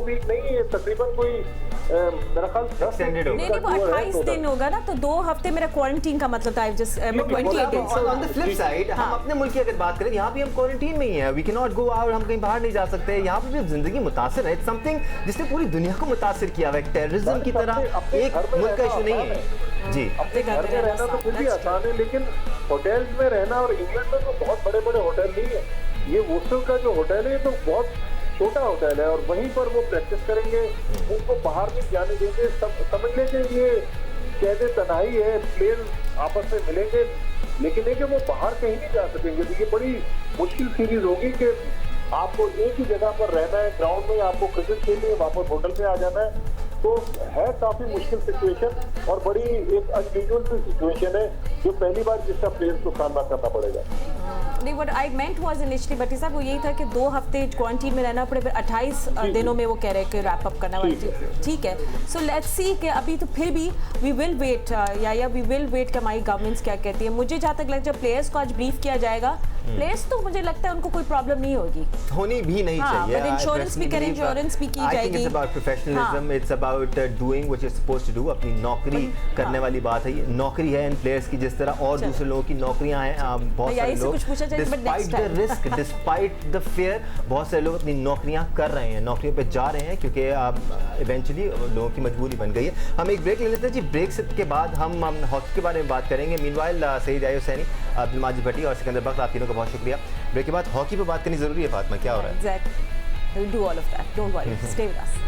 वीक नहीं है, तकरीबन कोई मेरा ख्याल 10 नहीं, वो 28 दिन होगा ना, तो 2 हफ्ते मेरा क्वारंटीन का मतलब था, जस्ट 28 दिन। ऑन द फ्लिप साइड हम अपने मुल्क की अगर बात करें, यहाँ भी हम क्वारंटीन में ही हैं, we can not go out, हम कहीं बाहर नहीं जा सकते, यहाँ पे भी जिंदगी मुतासिर है। इट्स समथिंग जिसने पूरी दुनिया को मुतासिर किया हुआ है, टेररिज्म की तरह एक मुल्क का इशू नहीं है जी। अपने घर में रहना तो फिर भी आसान है, लेकिन होटल्स में रहना, और इंग्लैंड में तो बहुत बड़े बड़े होटल नहीं है, ये वोस्टल का जो होटल है तो बहुत छोटा होटल है, और वहीं पर वो प्रैक्टिस करेंगे, उनको बाहर नहीं जाने देंगे। समझ लें कि ये कैद तन्हाई है, प्लेयर आपस में मिलेंगे लेकिन है कि वो बाहर कहीं नहीं जा सकेंगे। तो ये बड़ी मुश्किल सीरीज होगी कि आपको एक ही जगह पर रहना है, ग्राउंड में आपको क्रिकेट खेलनी है, वापस होटल पे आ जाना है, तो है काफी मुश्किल सिचुएशन और बड़ी एक अनयूजुअल सी सिचुएशन है जो पहली बार जिसका प्लेयर्स को सामना करना पड़ेगा। नहीं, what I meant was initially Bhatti साहब, वो यही था कि 2 हफ्ते क्वारंटीन में रहना पड़े, फिर 28 दिनों में वो कह रहे हैं कि रैप अप करना वाली चीज। ठीक है, सो लेट्स सी कि अभी तो फिर भी वी विल वेट, या वी विल वेट कि हमारी गवर्नमेंट्स क्या कहती है। मुझे जहाँ तक लगता है जब प्लेयर्स को आज ब्रीफ किया जाएगा प्लेयर्स तो मुझे लगता है उनको कोई प्रॉब्लम नहीं होगी, होनी भी नहीं चाहिए। इंश्योरेंस भी करें, इंश्योरेंस भी की जाएगी। It's about professionalism, it's about doing what you are supposed to do. अपनी नौकरी करने वाली बात है, ये नौकरी है इन प्लेयर्स की जिस तरह और दूसरे लोगों की नौकरियां हैं। बहुत सारे लोग despite the risk, despite the fear, बहुत सारे लोग अपनी नौकरियां कर रहे हैं, नौकरियों पे जा रहे हैं क्योंकि इवेंचुअली लोगों की मजबूरी बन गई है। हम एक ब्रेक ले लेते हैं जी, ब्रेक के बाद हम हॉकी के बारे में बात करेंगे। मीनवाइल सईद आयो हुसैनी, अब्दुल माजिद भट्टी और सिकंदर बख्त, आप तीनों का बहुत शुक्रिया। ब्रेक के बाद हॉकी पे बात करनी जरूरी है। फातिमा, क्या हो रहा है? Exactly. We'll do all of that. Don't worry. Stay with us.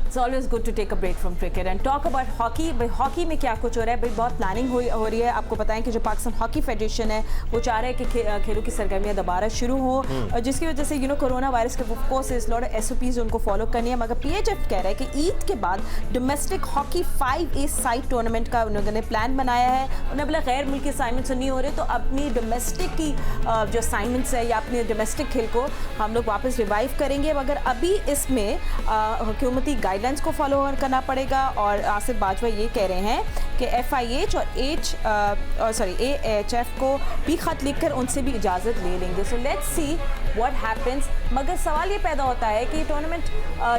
It's always good to take a break from cricket and talk about hockey. भाई हॉकी में क्या कुछ हो रहा है, भाई बहुत प्लानिंग हो रही है। आपको बताएं कि जो पाकिस्तान हॉकी फेडरेशन है वो चाह रहा है कि खेलों की सरगर्मियां दोबारा शुरू हो, और जिसकी वजह से कोरोना वायरस के ऑफ कोर्स इस लॉट ऑफ SOPs उनको फॉलो करनी है। मगर PHF कह रहा है कि ईद के बाद domestic hockey 5A side tournament का उन्होंने प्लान बनाया है। उन्होंने बोला गैर मुल्की असाइनमेंट्स नहीं हो रहे तो अपनी डोमेस्टिक की जो असाइनमेंट्स है या अपने डोमेस्टिक खेल को हम लोग वापस रिवाइव करेंगे। मगर अभी इसमें हुकूमती गाइडलाइंस को फॉलो करना पड़ेगा, और आसिफ बाजवा ये कह रहे हैं कि FIH और AHF को भी खत लिखकर उनसे भी इजाज़त ले लेंगे। So let's see what happens. मगर सवाल ये पैदा होता है कि टूर्नामेंट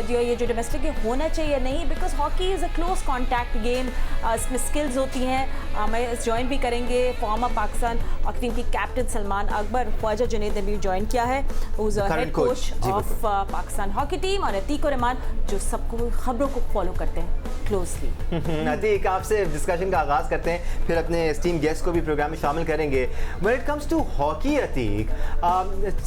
जो डोमेस्टिक होना चाहिए या नहीं, because hockey is a close contact game, इसमें स्किल्स होती हैं। हमें ज्वाइन भी करेंगे फॉर्मर पाकिस्तान हॉकी टीम की कैप्टन सलमान अकबर, ख्वाजा जुनैद ने भी ज्वाइन किया है, head coach of Pakistan hockey team, और अतीक रहमान जो सबको खबरों को फॉलो करते हैं क्लोजली। अतीक, आपसे डिस्कशन का आगाज करते हैं, फिर अपने स्टीम गेस्ट को भी प्रोग्राम में शामिल करेंगे। When it comes to hockey Ateeq,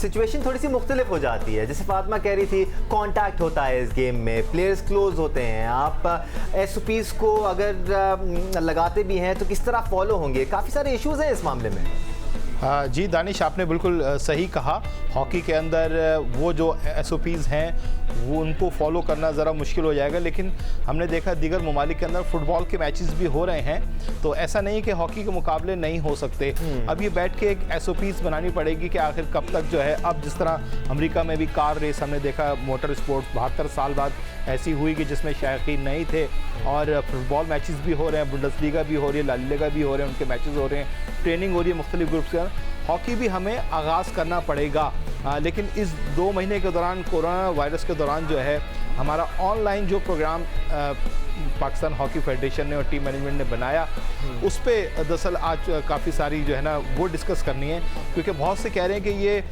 situation थोड़ी सी मुख्तलिफ हो जाती है। जैसे फातिमा कह रही थी, कॉन्टैक्ट होता है इस गेम में, प्लेयर्स क्लोज होते हैं। आप SOPs को अगर लगाते भी हैं तो किस तरह फॉलो होंगे? काफ़ी सारे इश्यूज हैं इस मामले में। जी दानिश, आपने बिल्कुल सही कहा। हॉकी के अंदर वो जो SOPs हैं वो उनको फॉलो करना ज़रा मुश्किल हो जाएगा, लेकिन हमने देखा दीगर ममालिक के अंदर फुटबॉल के मैचेस भी हो रहे हैं, तो ऐसा नहीं कि हॉकी के मुकाबले नहीं हो सकते। अब ये बैठ के एक SOPs बनानी पड़ेगी कि आखिर कब तक जो है, अब जिस तरह अमेरिका में भी कार रेस हमने देखा, मोटर स्पोर्ट्स 72 साल बाद ऐसी हुई कि जिसमें शायकीन नहीं थे, और फुटबॉल मैचेस भी हो रहे हैं, बुंडेसलीगा भी हो रही है, ला लीगा भी हो रहे हैं, उनके मैचेस हो रहे हैं, ट्रेनिंग हो रही है मुख्तलिफ ग्रुप्स का। हॉकी भी हमें आगाज़ करना पड़ेगा, लेकिन इस 2 महीने के दौरान, कोरोना वायरस के दौरान जो है, हमारा ऑनलाइन जो प्रोग्राम पाकिस्तान हॉकी फेडरेशन ने और टीम मैनेजमेंट ने बनाया, उस पर दरअसल आज काफ़ी सारी जो है ना वो डिस्कस करनी है, क्योंकि बहुत से कह रहे हैं कि ये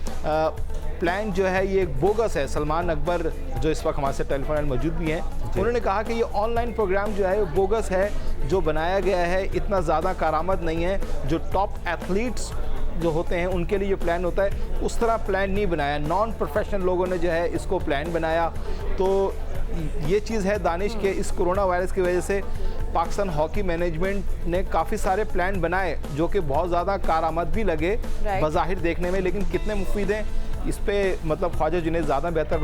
प्लान जो है ये बोगस है। सलमान अकबर जो इस वक्त हमारे से टेलीफोन मौजूद भी हैं, उन्होंने कहा कि ये ऑनलाइन प्रोग्राम जो है बोगस है, जो बनाया गया है इतना ज़्यादा कारामद नहीं है। जो टॉप एथलीट्स जो होते हैं उनके लिए जो प्लान होता है उस तरह प्लान नहीं बनाया, नॉन प्रोफेशनल लोगों ने जो है इसको प्लान बनाया। तो ये चीज़ है दानिश के इस कोरोना वायरस की वजह से पाकिस्तान हॉकी मैनेजमेंट ने काफ़ी सारे प्लान बनाए जो कि बहुत ज़्यादा कारआमद भी लगे बज़ाहिर देखने में, लेकिन कितने मुफीद हैं इस पे मतलब ख्वाजा जुनैद ज़्यादा बेहतर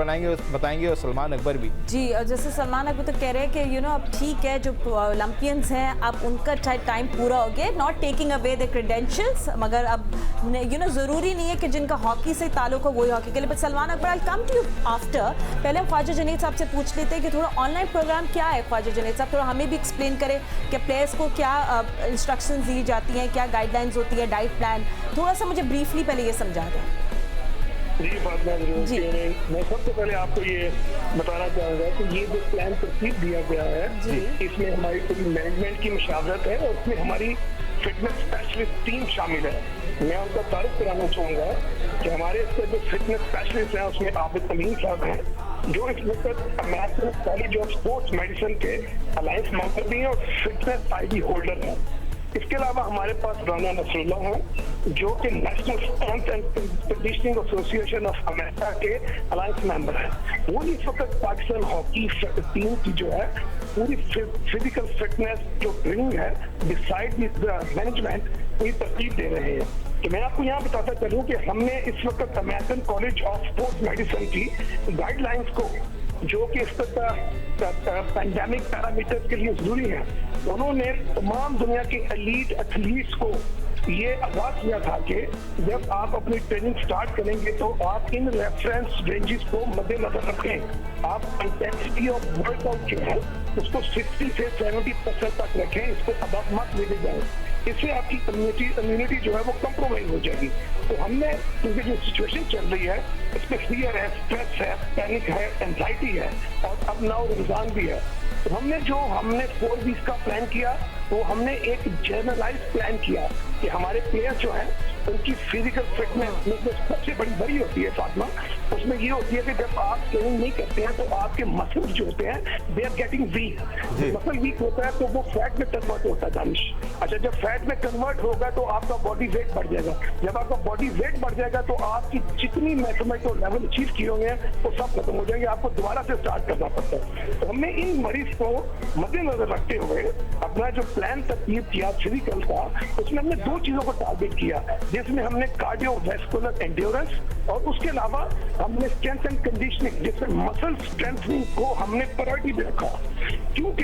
बताएंगे और सलमान अकबर भी। जी, जैसे सलमान अकबर तो कह रहे हैं कि अब ठीक है, जो ओलंपियंस हैं अब उनका टाइम पूरा हो गया, not taking away the credentials, मगर अब ज़रूरी नहीं है कि जिनका हॉकी से ताल्लुक हो वही हॉकी के लिए। But Salman Akbar, I come to you after. पहले हम ख्वाजा जुनैद साहब से पूछ लेते हैं कि थोड़ा ऑनलाइन प्रोग्राम क्या है। ख्वाजा जुनैद साहब थोड़ा हमें भी एक्सप्लेन करें कि प्लेयर्स को क्या इंस्ट्रक्शंस दी जाती हैं, क्या गाइडलाइंस होती है, डाइट प्लान, थोड़ा सा मुझे ब्रीफली पहले ये समझा दें। जी फातिमा, मैं सबसे पहले आपको ये बताना चाहूँगा कि ये जो प्लान तरतीब दिया गया है, इसमें हमारी पूरी मैनेजमेंट की मशावरत है और उसमें हमारी फिटनेस स्पेशलिस्ट टीम शामिल है। मैं उनका तारीफ कराना चाहूँगा कि हमारे इसके जो फिटनेस स्पेशलिस्ट हैं उसमें आबिद अमीन साहब हैं, जो इस वक्त American college of sports medicine के अलायंस मेंबर भी हैं और फिटनेस ID होल्डर हैं। इसके अलावा हमारे पास राना नसरुल्लाह हैं जो कि national strength and conditioning association of America के अलायंस मेंबर हैं। वो इस वक्त पाकिस्तान हॉकी टीम की जो है पूरी फिजिकल फिटनेस जो ट्रेनिंग है डिसाइड मैनेजमेंट पूरी तरतीब दे रहे हैं। तो मैं आपको यहाँ बताता चलूँ कि हमने इस वक्त American college of sports medicine की गाइडलाइंस को, जो कि इस पैंडेमिक पैरामीटर्स के लिए जरूरी है, उन्होंने तमाम दुनिया के एलीट एथलीट्स को ये आगाज किया था कि जब आप अपनी ट्रेनिंग स्टार्ट करेंगे तो आप इन रेफरेंस रेंजेस को मद्देनजर रखें। आप इंटेंसिटी ऑफ वर्कआउट जो है उसको 60 से 70% तक रखें, इसको अब मत लेके जाएं। इससे आपकी इम्यूनिटी जो है वो कंप्रोमाइज हो जाएगी। तो हमने क्योंकि जो सिचुएशन चल रही है इसमें फियर है, स्ट्रेस है, पैनिक है, एंजाइटी है और अब नाउ रमजान भी है, तो हमने 4 वीक का प्लान किया, तो हमने एक जनरलाइज प्लान किया कि हमारे प्लेयर्स जो हैं उनकी फिजिकल फिटनेस में जो सबसे बड़ी होती है फातिमा, उसमें ये होती है कि जब आप ट्रेनिंग नहीं करते हैं तो आपके मसल्स जो होते हैं they are getting weak. Muscle weak होता है तो वो फैट में कन्वर्ट होता है दानिश। अच्छा, जब फैट में कन्वर्ट होगा तो आपका बॉडी वेट बढ़ जाएगा। जब आपका बॉडी वेट बढ़ जाएगा तो आपकी जितनी मैथमेटिकल लेवल अचीव किए होंगे वो सब खत्म हो जाएंगे, आपको दोबारा से स्टार्ट करना पड़ता है। तो हमने इन मरीज को मद्देनजर रखते हुए अपना जो प्लान तरतीब किया फिजिकल का, उसमें हमने 2 चीजों को टारगेट किया, जिसमें हमने कार्डियोवैस्कुलर एंड्योरेंस और उसके अलावा हमने स्ट्रेंथ एंड कंडीशनिंग जिसमें मसल स्ट्रेंथनिंग को हमने प्रायोरिटी पे रखा। क्योंकि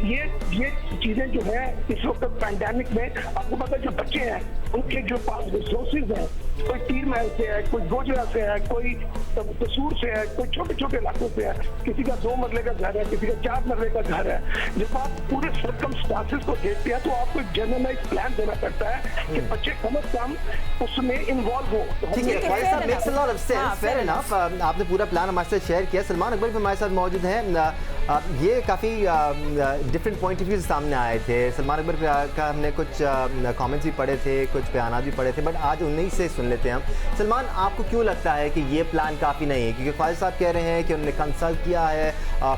ये चीजें जो है इस वक्त पैंडेमिक में आपको पता है जो बच्चे हैं उनके जो पास रिसोर्सेज हैं, कोई 3 माइल से है, कोई गोजरा से है, कोई कसूर से है, कोई छोटे छोटे इलाकों से है, किसी का 2 मरले का घर है, किसी का 4 मरले का घर है। जब आप पूरे सर्कमस्टांसेस को देखते हैं तो आपको एक जनरलाइज प्लान देना पड़ता है कि बच्चे कम से कम उसमें इन्वॉल्व हो। ठीक है, Khwaja Sahab, makes a lot of sense, fair enough. आपने पूरा प्लान हमारे साथ शेयर किया। सलमान अकबर भी हमारे साथ मौजूद हैं। ये काफ़ी डिफरेंट पॉइंट ऑफ व्यू सामने आए थे। सलमान अकबर का हमने कुछ कमेंट्स भी पढ़े थे, कुछ बयान भी पढ़े थे, बट आज उन्हीं से सुन लेते हैं हम। सलमान, आपको क्यों लगता है कि ये प्लान काफ़ी नहीं है? क्योंकि ख्वाजा साहब कह रहे हैं कि उन्होंने कंसल्ट किया है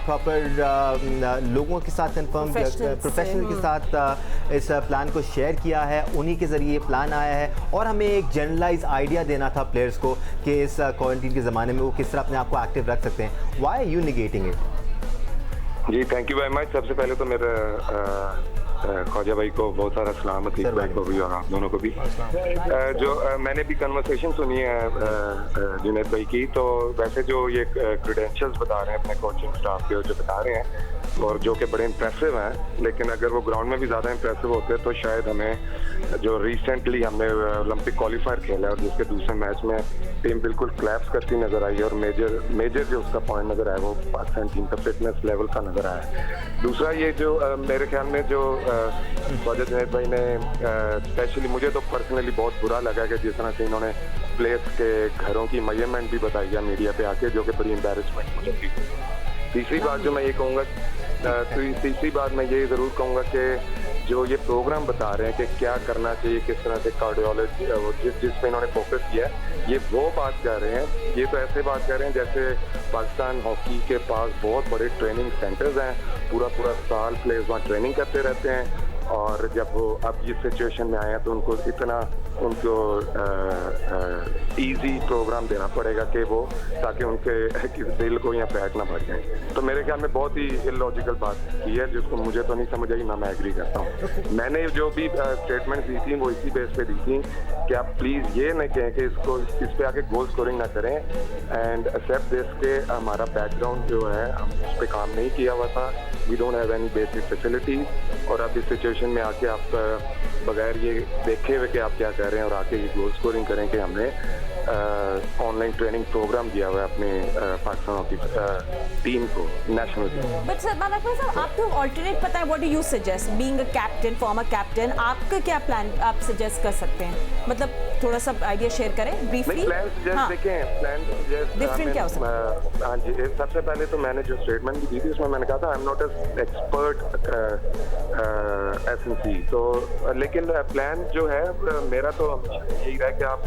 प्रॉपर लोगों के साथ, कंफर्म प्रोफेशनल के साथ इस प्लान को शेयर किया है, उन्हीं के ज़रिए ये प्लान आया है और हमें एक जनरलाइज आइडिया देना था प्लेयर्स को कि इस क्वारंटीन के ज़माने में वो किस तरह अपने आप को एक्टिव रख सकते हैं। Why are you negating it? जी, थैंक यू वेरी मच। सबसे पहले तो मेरा ख्वाजा भाई को बहुत सारा सलामत भाई को भी और आप दोनों को भी। जो मैंने भी कन्वर्सेशन सुनी है जुनैद भाई की, तो वैसे जो ये क्रेडेंशियल्स बता रहे हैं अपने कोचिंग स्टाफ के, जो बता रहे हैं और जो कि बड़े इंप्रेसिव हैं, लेकिन अगर वो ग्राउंड में भी ज़्यादा इंप्रेसिव होते तो शायद हमें जो रिसेंटली हमने ओलंपिक क्वालिफायर खेला और जिसके दूसरे मैच में टीम बिल्कुल क्लैप्स करती नज़र आई और मेजर जो उसका पॉइंट नज़र आया वो पाकिस्तान टीम का फिटनेस लेवल का नज़र आया। दूसरा ये जो मेरे ख्याल में जो ख्वाजा जुनैद भाई ने स्पेशली, मुझे तो पर्सनली बहुत बुरा लगा कि जिस तरह से इन्होंने प्लेयर्स के घरों की मेजरमेंट भी बताई है मीडिया पे आके, जो कि बड़ी एम्बैरेसमेंट मुझे थी। तीसरी बात जो मैं ये कहूँगा, तीसरी बात मैं ये ज़रूर कहूँगा कि जो ये प्रोग्राम बता रहे हैं कि क्या करना चाहिए, किस तरह से कार्डियोलॉजी जिस पे इन्होंने फोकस किया है, ये वो बात कर रहे हैं। ये तो ऐसे बात कर रहे हैं जैसे पाकिस्तान हॉकी के पास बहुत बड़े ट्रेनिंग सेंटर्स हैं, पूरा साल प्लेयर्स वहाँ ट्रेनिंग करते रहते हैं, और जब वो अब इस सिचुएशन में आए हैं तो उनको इतना इजी प्रोग्राम देना पड़ेगा कि वो, ताकि उनके दिल को या फैट ना बढ़ जाए। तो मेरे ख्याल में बहुत ही इलॉजिकल बात की है, जिसको मुझे तो नहीं समझ आई, ना मैं एग्री करता हूँ। मैंने जो भी स्टेटमेंट दी थी वो इसी बेस पे दी थी कि आप प्लीज़ ये नहीं कहें कि इस पे आके गोल स्कोरिंग ना करें, एंड एक्सेप्ट दिस के हमारा बैकग्राउंड जो है हम उस पर काम नहीं किया हुआ था, we don't have any basic facilities, और अब इस सिचुएशन में आके आप बगैर ये देखे हुए कि आप क्या कर रहे हैं और आके ये गोल स्कोरिंग करें कि हमने ऑनलाइन ट्रेनिंग प्रोग्राम दिया हुआ है अपने पाकिस्तान की टीम को, national team. But Salman Akbar साहब, आपको ऑल्टरनेट पता है, what do you suggest being a captain, former captain, आपका क्या प्लान आप सजेस्ट कर सकते हैं? मतलब थोड़ा सा आइडिया शेयर करें ब्रीफली। प्लान सजेस्ट देखें, प्लान सजेस्ट डिफरेंट क्या हो सकता है? हाँ जी, सबसे पहले तो मैंने जो स्टेटमेंट भी दी थी उसमें मैंने कहा था I am not an expert SNC, तो लेकिन प्लान जो है मेरा तो यही रहा कि आप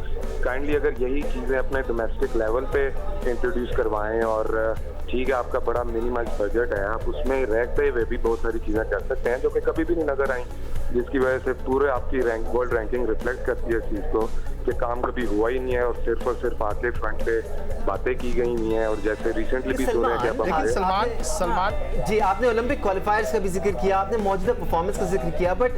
काइंडली अगर यही चीज़ें अपने डोमेस्टिक लेवल पे इंट्रोड्यूस करवाएं, और ठीक है आपका बड़ा मिनिमल बजट है, आप उसमें रहते हुए भी बहुत सारी चीज़ें कर सकते हैं जो कि कभी भी नहीं नजर आई, जिसकी वजह से पूरे आपकी वर्ल्ड रैंकिंग रिफ्लेक्ट करती है इस चीज़ को कि काम कभी हुआ ही नहीं है और सिर्फ आके फ्रंट पे बातें की गई नहीं है, और जैसे रिसेंटली भी सुन रहे हैं कि लेकिन सलमान जी, आपने ओलंपिक क्वालिफायर्स का भी जिक्र किया, आपने मौजूदा परफॉर्मेंस का जिक्र किया, बट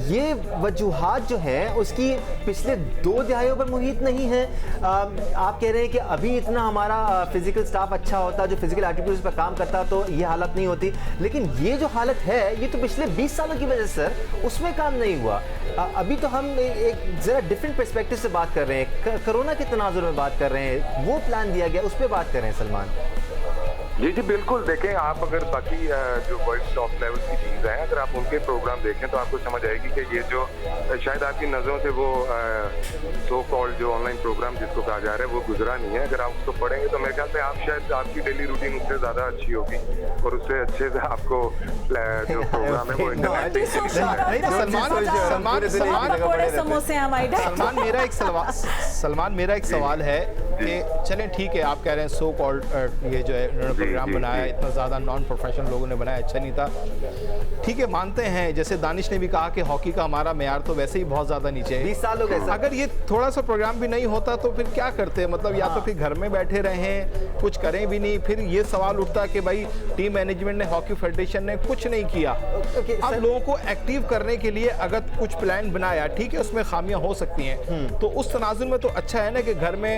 ये वजूहात जो हैं उसकी पिछले 2 दहाइयों पर मुहित नहीं है। आप कह रहे हैं कि अभी इतना हमारा फिजिकल स्टाफ अच्छा होता, जो फिजिकल एट्रीब्यूट्स पर काम करता, तो ये हालत नहीं होती, लेकिन ये जो हालत है ये तो पिछले 20 सालों की वजह से सर, उसमें काम नहीं हुआ। अभी तो हम एक ज़रा डिफरेंट पर्सपेक्टिव से बात कर रहे हैं, कोरोना के तनाजुर में बात कर रहे हैं, वो प्लान दिया गया उस पर बात कर रहे हैं सलमान। जी जी बिल्कुल, देखें आप अगर बाकी जो वर्ल्ड टॉप लेवल की टीम्स हैं, अगर आप उनके प्रोग्राम देखें तो आपको समझ आएगी कि ये जो शायद आपकी नज़रों से वो सो कॉल्ड जो ऑनलाइन प्रोग्राम जिसको कहा जा रहा है वो गुजरा नहीं है। अगर आप उसको पढ़ेंगे तो मेरे ख्याल से आप शायद आपकी डेली रूटीन उससे ज़्यादा अच्छी होगी और उससे अच्छे से आपको जो प्रोग्राम है वो सलमान मेरा एक सवाल है कि चलें ठीक है, आप कह रहे हैं सो कॉल्ड ये जो है उन्होंने प्रोग्राम बनाया, इतना ज़्यादा नॉन प्रोफेशनल लोगों ने बनाया, अच्छा नहीं था, ठीक है मानते हैं। जैसे दानिश ने भी कहा कि हॉकी का हमारा मेयार तो वैसे ही बहुत ज़्यादा नीचे है, 20 साल हो गए। अगर ये थोड़ा सा प्रोग्राम भी नहीं होता तो फिर क्या करते, मतलब या तो फिर घर में बैठे रहें, कुछ करें भी नहीं, फिर ये सवाल उठता कि भाई टीम मैनेजमेंट ने, हॉकी फेडरेशन ने कुछ नहीं किया। अब लोगों को एक्टिव करने के लिए अगर कुछ प्लान बनाया, ठीक है उसमें खामियां हो सकती हैं, तो उस तनाजुर में तो अच्छा है ना कि घर में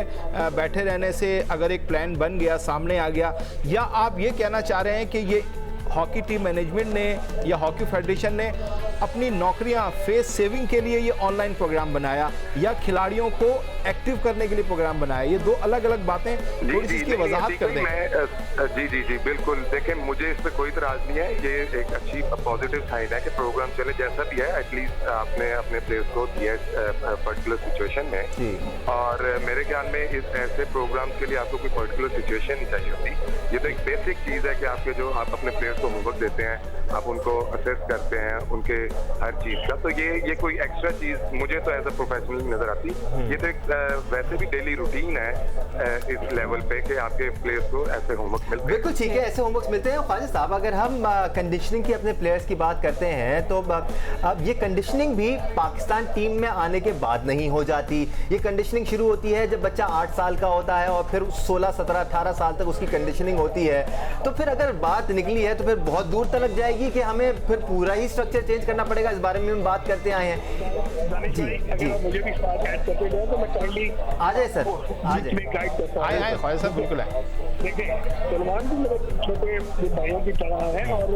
बैठे रहने से अगर एक प्लान बन गया, सामने आ गया। या आप ये कहना चाह रहे हैं कि ये हॉकी टीम मैनेजमेंट ने या हॉकी फेडरेशन ने अपनी नौकरियां फेस सेविंग के लिए ये ऑनलाइन प्रोग्राम बनाया या खिलाड़ियों को एक्टिव करने के लिए प्रोग्राम बनाया, ये दो अलग अलग बातें, थोड़ी सी इसकी वजाहत कर दें। जी जी जी बिल्कुल, देखें मुझे इस पर कोई इतराज नहीं है, ये एक अच्छी पॉजिटिव साइड है कि प्रोग्राम चले जैसा भी है, एटलीस्ट आपने अपने प्लेयर्स को दिया पर्टिकुलर सिचुएशन में। और मेरे ख्याल में इस ऐसे प्रोग्राम के लिए आपको कोई पर्टिकुलर सिचुएशन नहीं चाहिए होती। ये तो एक बेसिक चीज़ है कि आपके जो आप अपने प्लेयर्स को होमवर्क देते हैं, आप उनको असेस करते हैं उनके हर चीज़ का, तो ये कोई एक्स्ट्रा चीज़ मुझे तो एज अ प्रोफेशनल नजर आती। ये तो एक वैसे भी डेली रूटीन है इस लेवल पे कि आपके प्लेयर्स को ऐसे होमवर्क मिलते हैं। बिल्कुल ठीक है, ऐसे होमवर्क मिलते हैं। ख्वाजा साहब, अगर हम कंडीशनिंग की अपने प्लेयर्स की बात करते हैं तो अब ये कंडीशनिंग भी पाकिस्तान टीम में आने के बाद नहीं हो जाती। ये कंडीशनिंग शुरू होती है जब बच्चा 8 साल का होता है और फिर 16, 17, 18 साल तक उसकी कंडीशनिंग होती है। तो फिर अगर बात निकली है तो फिर बहुत दूर तक जाएगी कि हमें फिर पूरा ही स्ट्रक्चर चेंज करना पड़ेगा। इस बारे में हम बात करते आए हैं। जी जी, मुझे भी ऐड करते गए तो मैं काइंडली आ जाए सर, आ जाए। गाइड करता हूं। आए ख्वाजा साहब बिल्कुल है। देखिए सलमान भी मेरे छोटे भाइयों की तरह है और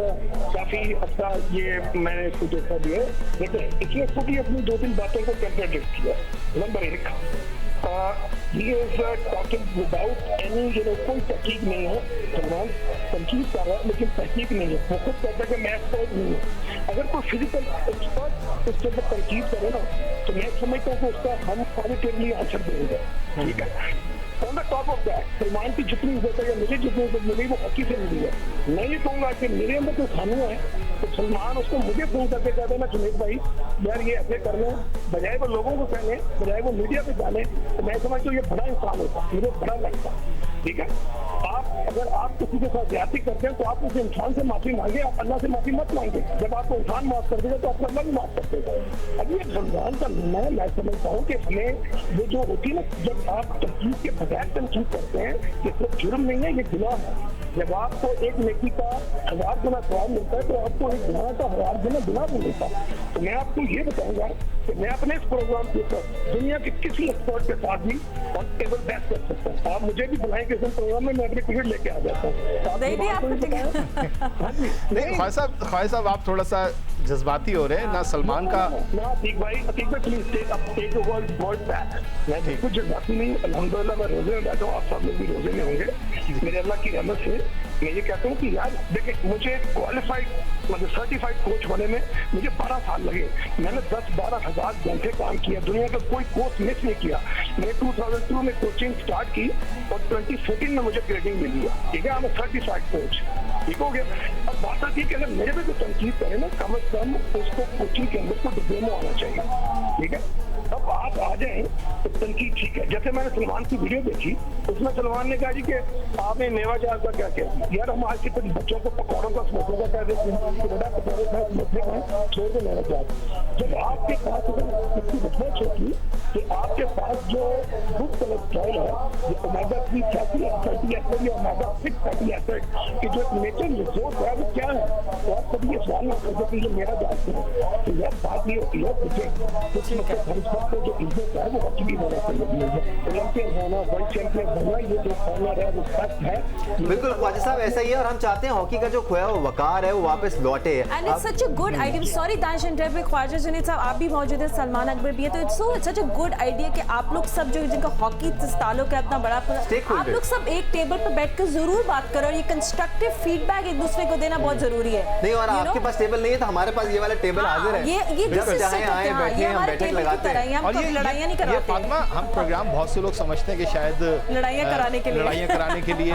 काफी अच्छा ये मैंने इसको देखा भी है। देखिए इसने खुद ही अपनी 2-3 बातों को कंट्राडिक्ट किया। Number 1, he is talking without any कोई तहकीक नहीं है। सलमान तनकीद कर रहा है लेकिन तहकीक नहीं है। वो खुद कहता है कि मैं एक्सपर्ट नहीं हूँ। अगर कोई फिजिकल एक्सपर्ट उससे जब तनकीद करे ना तो मैं समझता हूँ कि उसका हम पॉजिटिवली आंसर देंगे। ठीक है, on the top of that Salman की जितनी इज्जत है या मुझे जितनी इज्जत मिली वो हॉकी से मिली है। मैं ये कहूँगा कि मेरे अंदर कोई खामी है तो सलमान उसको मुझे फोन करके कहते हैं ना जुनैद भाई यार ये ऐसे कर लें, बजाय वो लोगों को कहने, बजाय वो मीडिया पे जाने, तो मैं समझता हूँ ये बड़ा इंसान होता, मुझे बड़ा लगता। ठीक है, अगर आप किसी के साथ ज्यादती करते हैं तो आप उस इंसान से माफी मांगे, आप अल्लाह से माफी मत मांगे। जब आपको इंसान माफ कर देगा तो आपको अल्लाह भी माफ कर देगा। अब ये रमजान का महीना है, मैं समझता हूँ कि इसमें ये जो होती है ना, जब आप तनकीद के बगैर तनकीद करते हैं ये सिर्फ जुर्म नहीं है, ये गुनाह है। जब आपको एक नेकी का 1000 गुना सवाब मिलता है तो आपको एक गुनाह का 1000 गुना गुनाह भी मिलता है। तो मैं आपको ये बताऊंगा कि मैं अपने इस प्रोग्राम के ऊपर दुनिया के किसी एक्सपर्ट के साथ भी और टेबल बैठ कर सकता हूँ। आप मुझे भी बुलाएं किसी प्रोग्राम में, मैं अपने टिकट लेके आ जाता हूँ। नहीं ख्वाजा साहब आप थोड़ा सा जज्बाती हो रहे हैं ना। सलमान का ना ठीक भाई, please take the word back. मैं बिल्कुल जज्बाती नहीं, अल्हम्दुलिल्लाह मैं रोजे में बैठा हूँ, आप सब लोग भी रोजे में होंगे। मेरे अल्लाह की रहमत से मैं ये कहता हूँ कि यार देखिए मुझे क्वालिफाइड मतलब सर्टिफाइड कोच होने में मुझे 12 साल लगे। मैंने 10-12 हज़ार घंटे काम किया, दुनिया का कोई कोर्स मिस नहीं किया। मैंने 2002 में कोचिंग स्टार्ट की और 2014 में मुझे ग्रेडिंग मिली है। ठीक है, मैं सर्टिफाइड कोच। ठीक हो गया। अब बात आती है कि अगर मेरे पे कोई तनकीद करे ना, कम से कम उसको कोचिंग के अंदर को डिप्लोमा होना चाहिए। ठीक है, अब आप आ जाएं तो तनकीद ठीक है। जैसे मैंने सलमान की वीडियो देखी, उसमें सलमान ने कहा जी कि आपने मेवा जार का क्या किया। यार हम आज के कुछ बच्चों को पकौड़ों का समोसों का कह देते हैं कि बेटा पकौड़े खाए समोसे खाए, छोड़ दो मेवा जार। जब आपके पास इसकी बचपन छोटी कि आपके पास जो गुड कोलेस्ट्रॉल है, जो ओमेगा 3 फैटी एसिड या ओमेगा 6 फैटी एसिड की जो नेचुरल रिसोर्स है वो क्या है, तो आप कभी ये सवाल ना कर सकते मेरा जानते हैं। तो यह बात ये होती है मुझे सबको जो इज्जत है वो हॉकी की वजह से मिली है। ओलंपियन होना, वर्ल्ड चैंपियन होना, ये जो ऑनर है वो फैक्ट है। बिल्कुल ख्वाजा साहब ऐसा ही है, और हम चाहते हैं हॉकी का जो खोया हुआ वकार है वो वापस लौटे। And it's such a good idea, sorry Danish interview, Khawaja Junaid sahab आप भी मौजूद हैं, सलमान अकबर भी है, तो it's such a good idea कि आप लोग सब जो जिनका हॉकी से ताल्लुक है, अपना बड़ा आप लोग सब एक टेबल पर बैठकर जरूर बात करो, और ये कंस्ट्रक्टिव फीडबैक एक दूसरे को देना बहुत जरूरी है। नहीं, और आपके पास टेबल नहीं है तो हमारे पास ये वाला टेबल हाजिर है, ये जब चाहे आए बैठे, हम बैठक लगाते हैं। और ये लड़ाइयाँ नहीं कराते। फातिमा, हम प्रोग्राम बहुत से लोग समझते हैं कि शायद लड़ाइयाँ कराने के लिए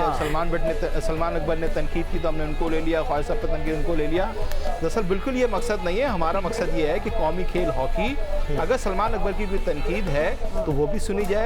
सलमान अकबर ने तनकीद की तो हमने उनको ले लिया, ख्वाजा साहब पर तनकीद उनको ले लिया। दरअसल बिल्कुल ये मकसद नहीं है। हमारा मकसद ये है कि कौमी खेल हॉकी, अगर सलमान अकबर की कोई तनकीद है तो वो भी सुनी जाए।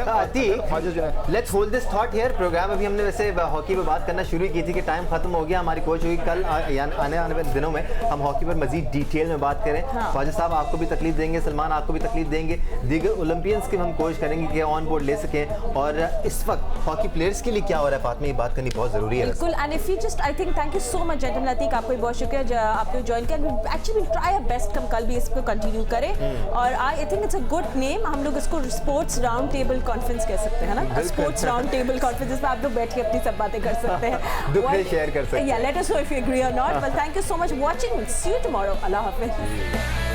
Let's hold this thought here. Program अभी हमने वैसे हॉकी पर बात करना शुरू की थी कि टाइम खत्म हो गया, हमारी कोच हुई कल आने वाले दिनों में हम हॉकी पर मजीद डिटेल में बात करें। ख्वाजा साहब आपको भी तकलीफ देंगे, सलमान आपको भी तकलीफ देंगे, दीगर ओलंपियंस की हम कोशिश करेंगे कि ऑन बोर्ड ले सकें, और इस वक्त हॉकी प्लेयर्स के लिए क्या हो रहा है फातिमा, ये बात करनी बहुत जरूरी है। बिल्कुल, and if you just I think thank you so much gentleman, Atiq आपको बहुत शुक्रिया आपने ज्वाइन किया। एक्चुअली ट्राई आवर बेस्ट, हम कल भी इसको कंटिन्यू करें, और आई think it's a good name. हम लोग इसको स्पोर्ट्स राउंड टेबल कॉन्फ्रेंस कह सकते हैं ना, स्पोर्ट्स राउंड टेबल कॉन्फ्रेंस, जिसमें आप लोग बैठ के अपनी सब बातें कर सकते हैं, दुख शेयर कर सकते हैं। Yeah, let us know if you agree or not. Well, thank you so much for watching. See you tomorrow. Allah Hafiz.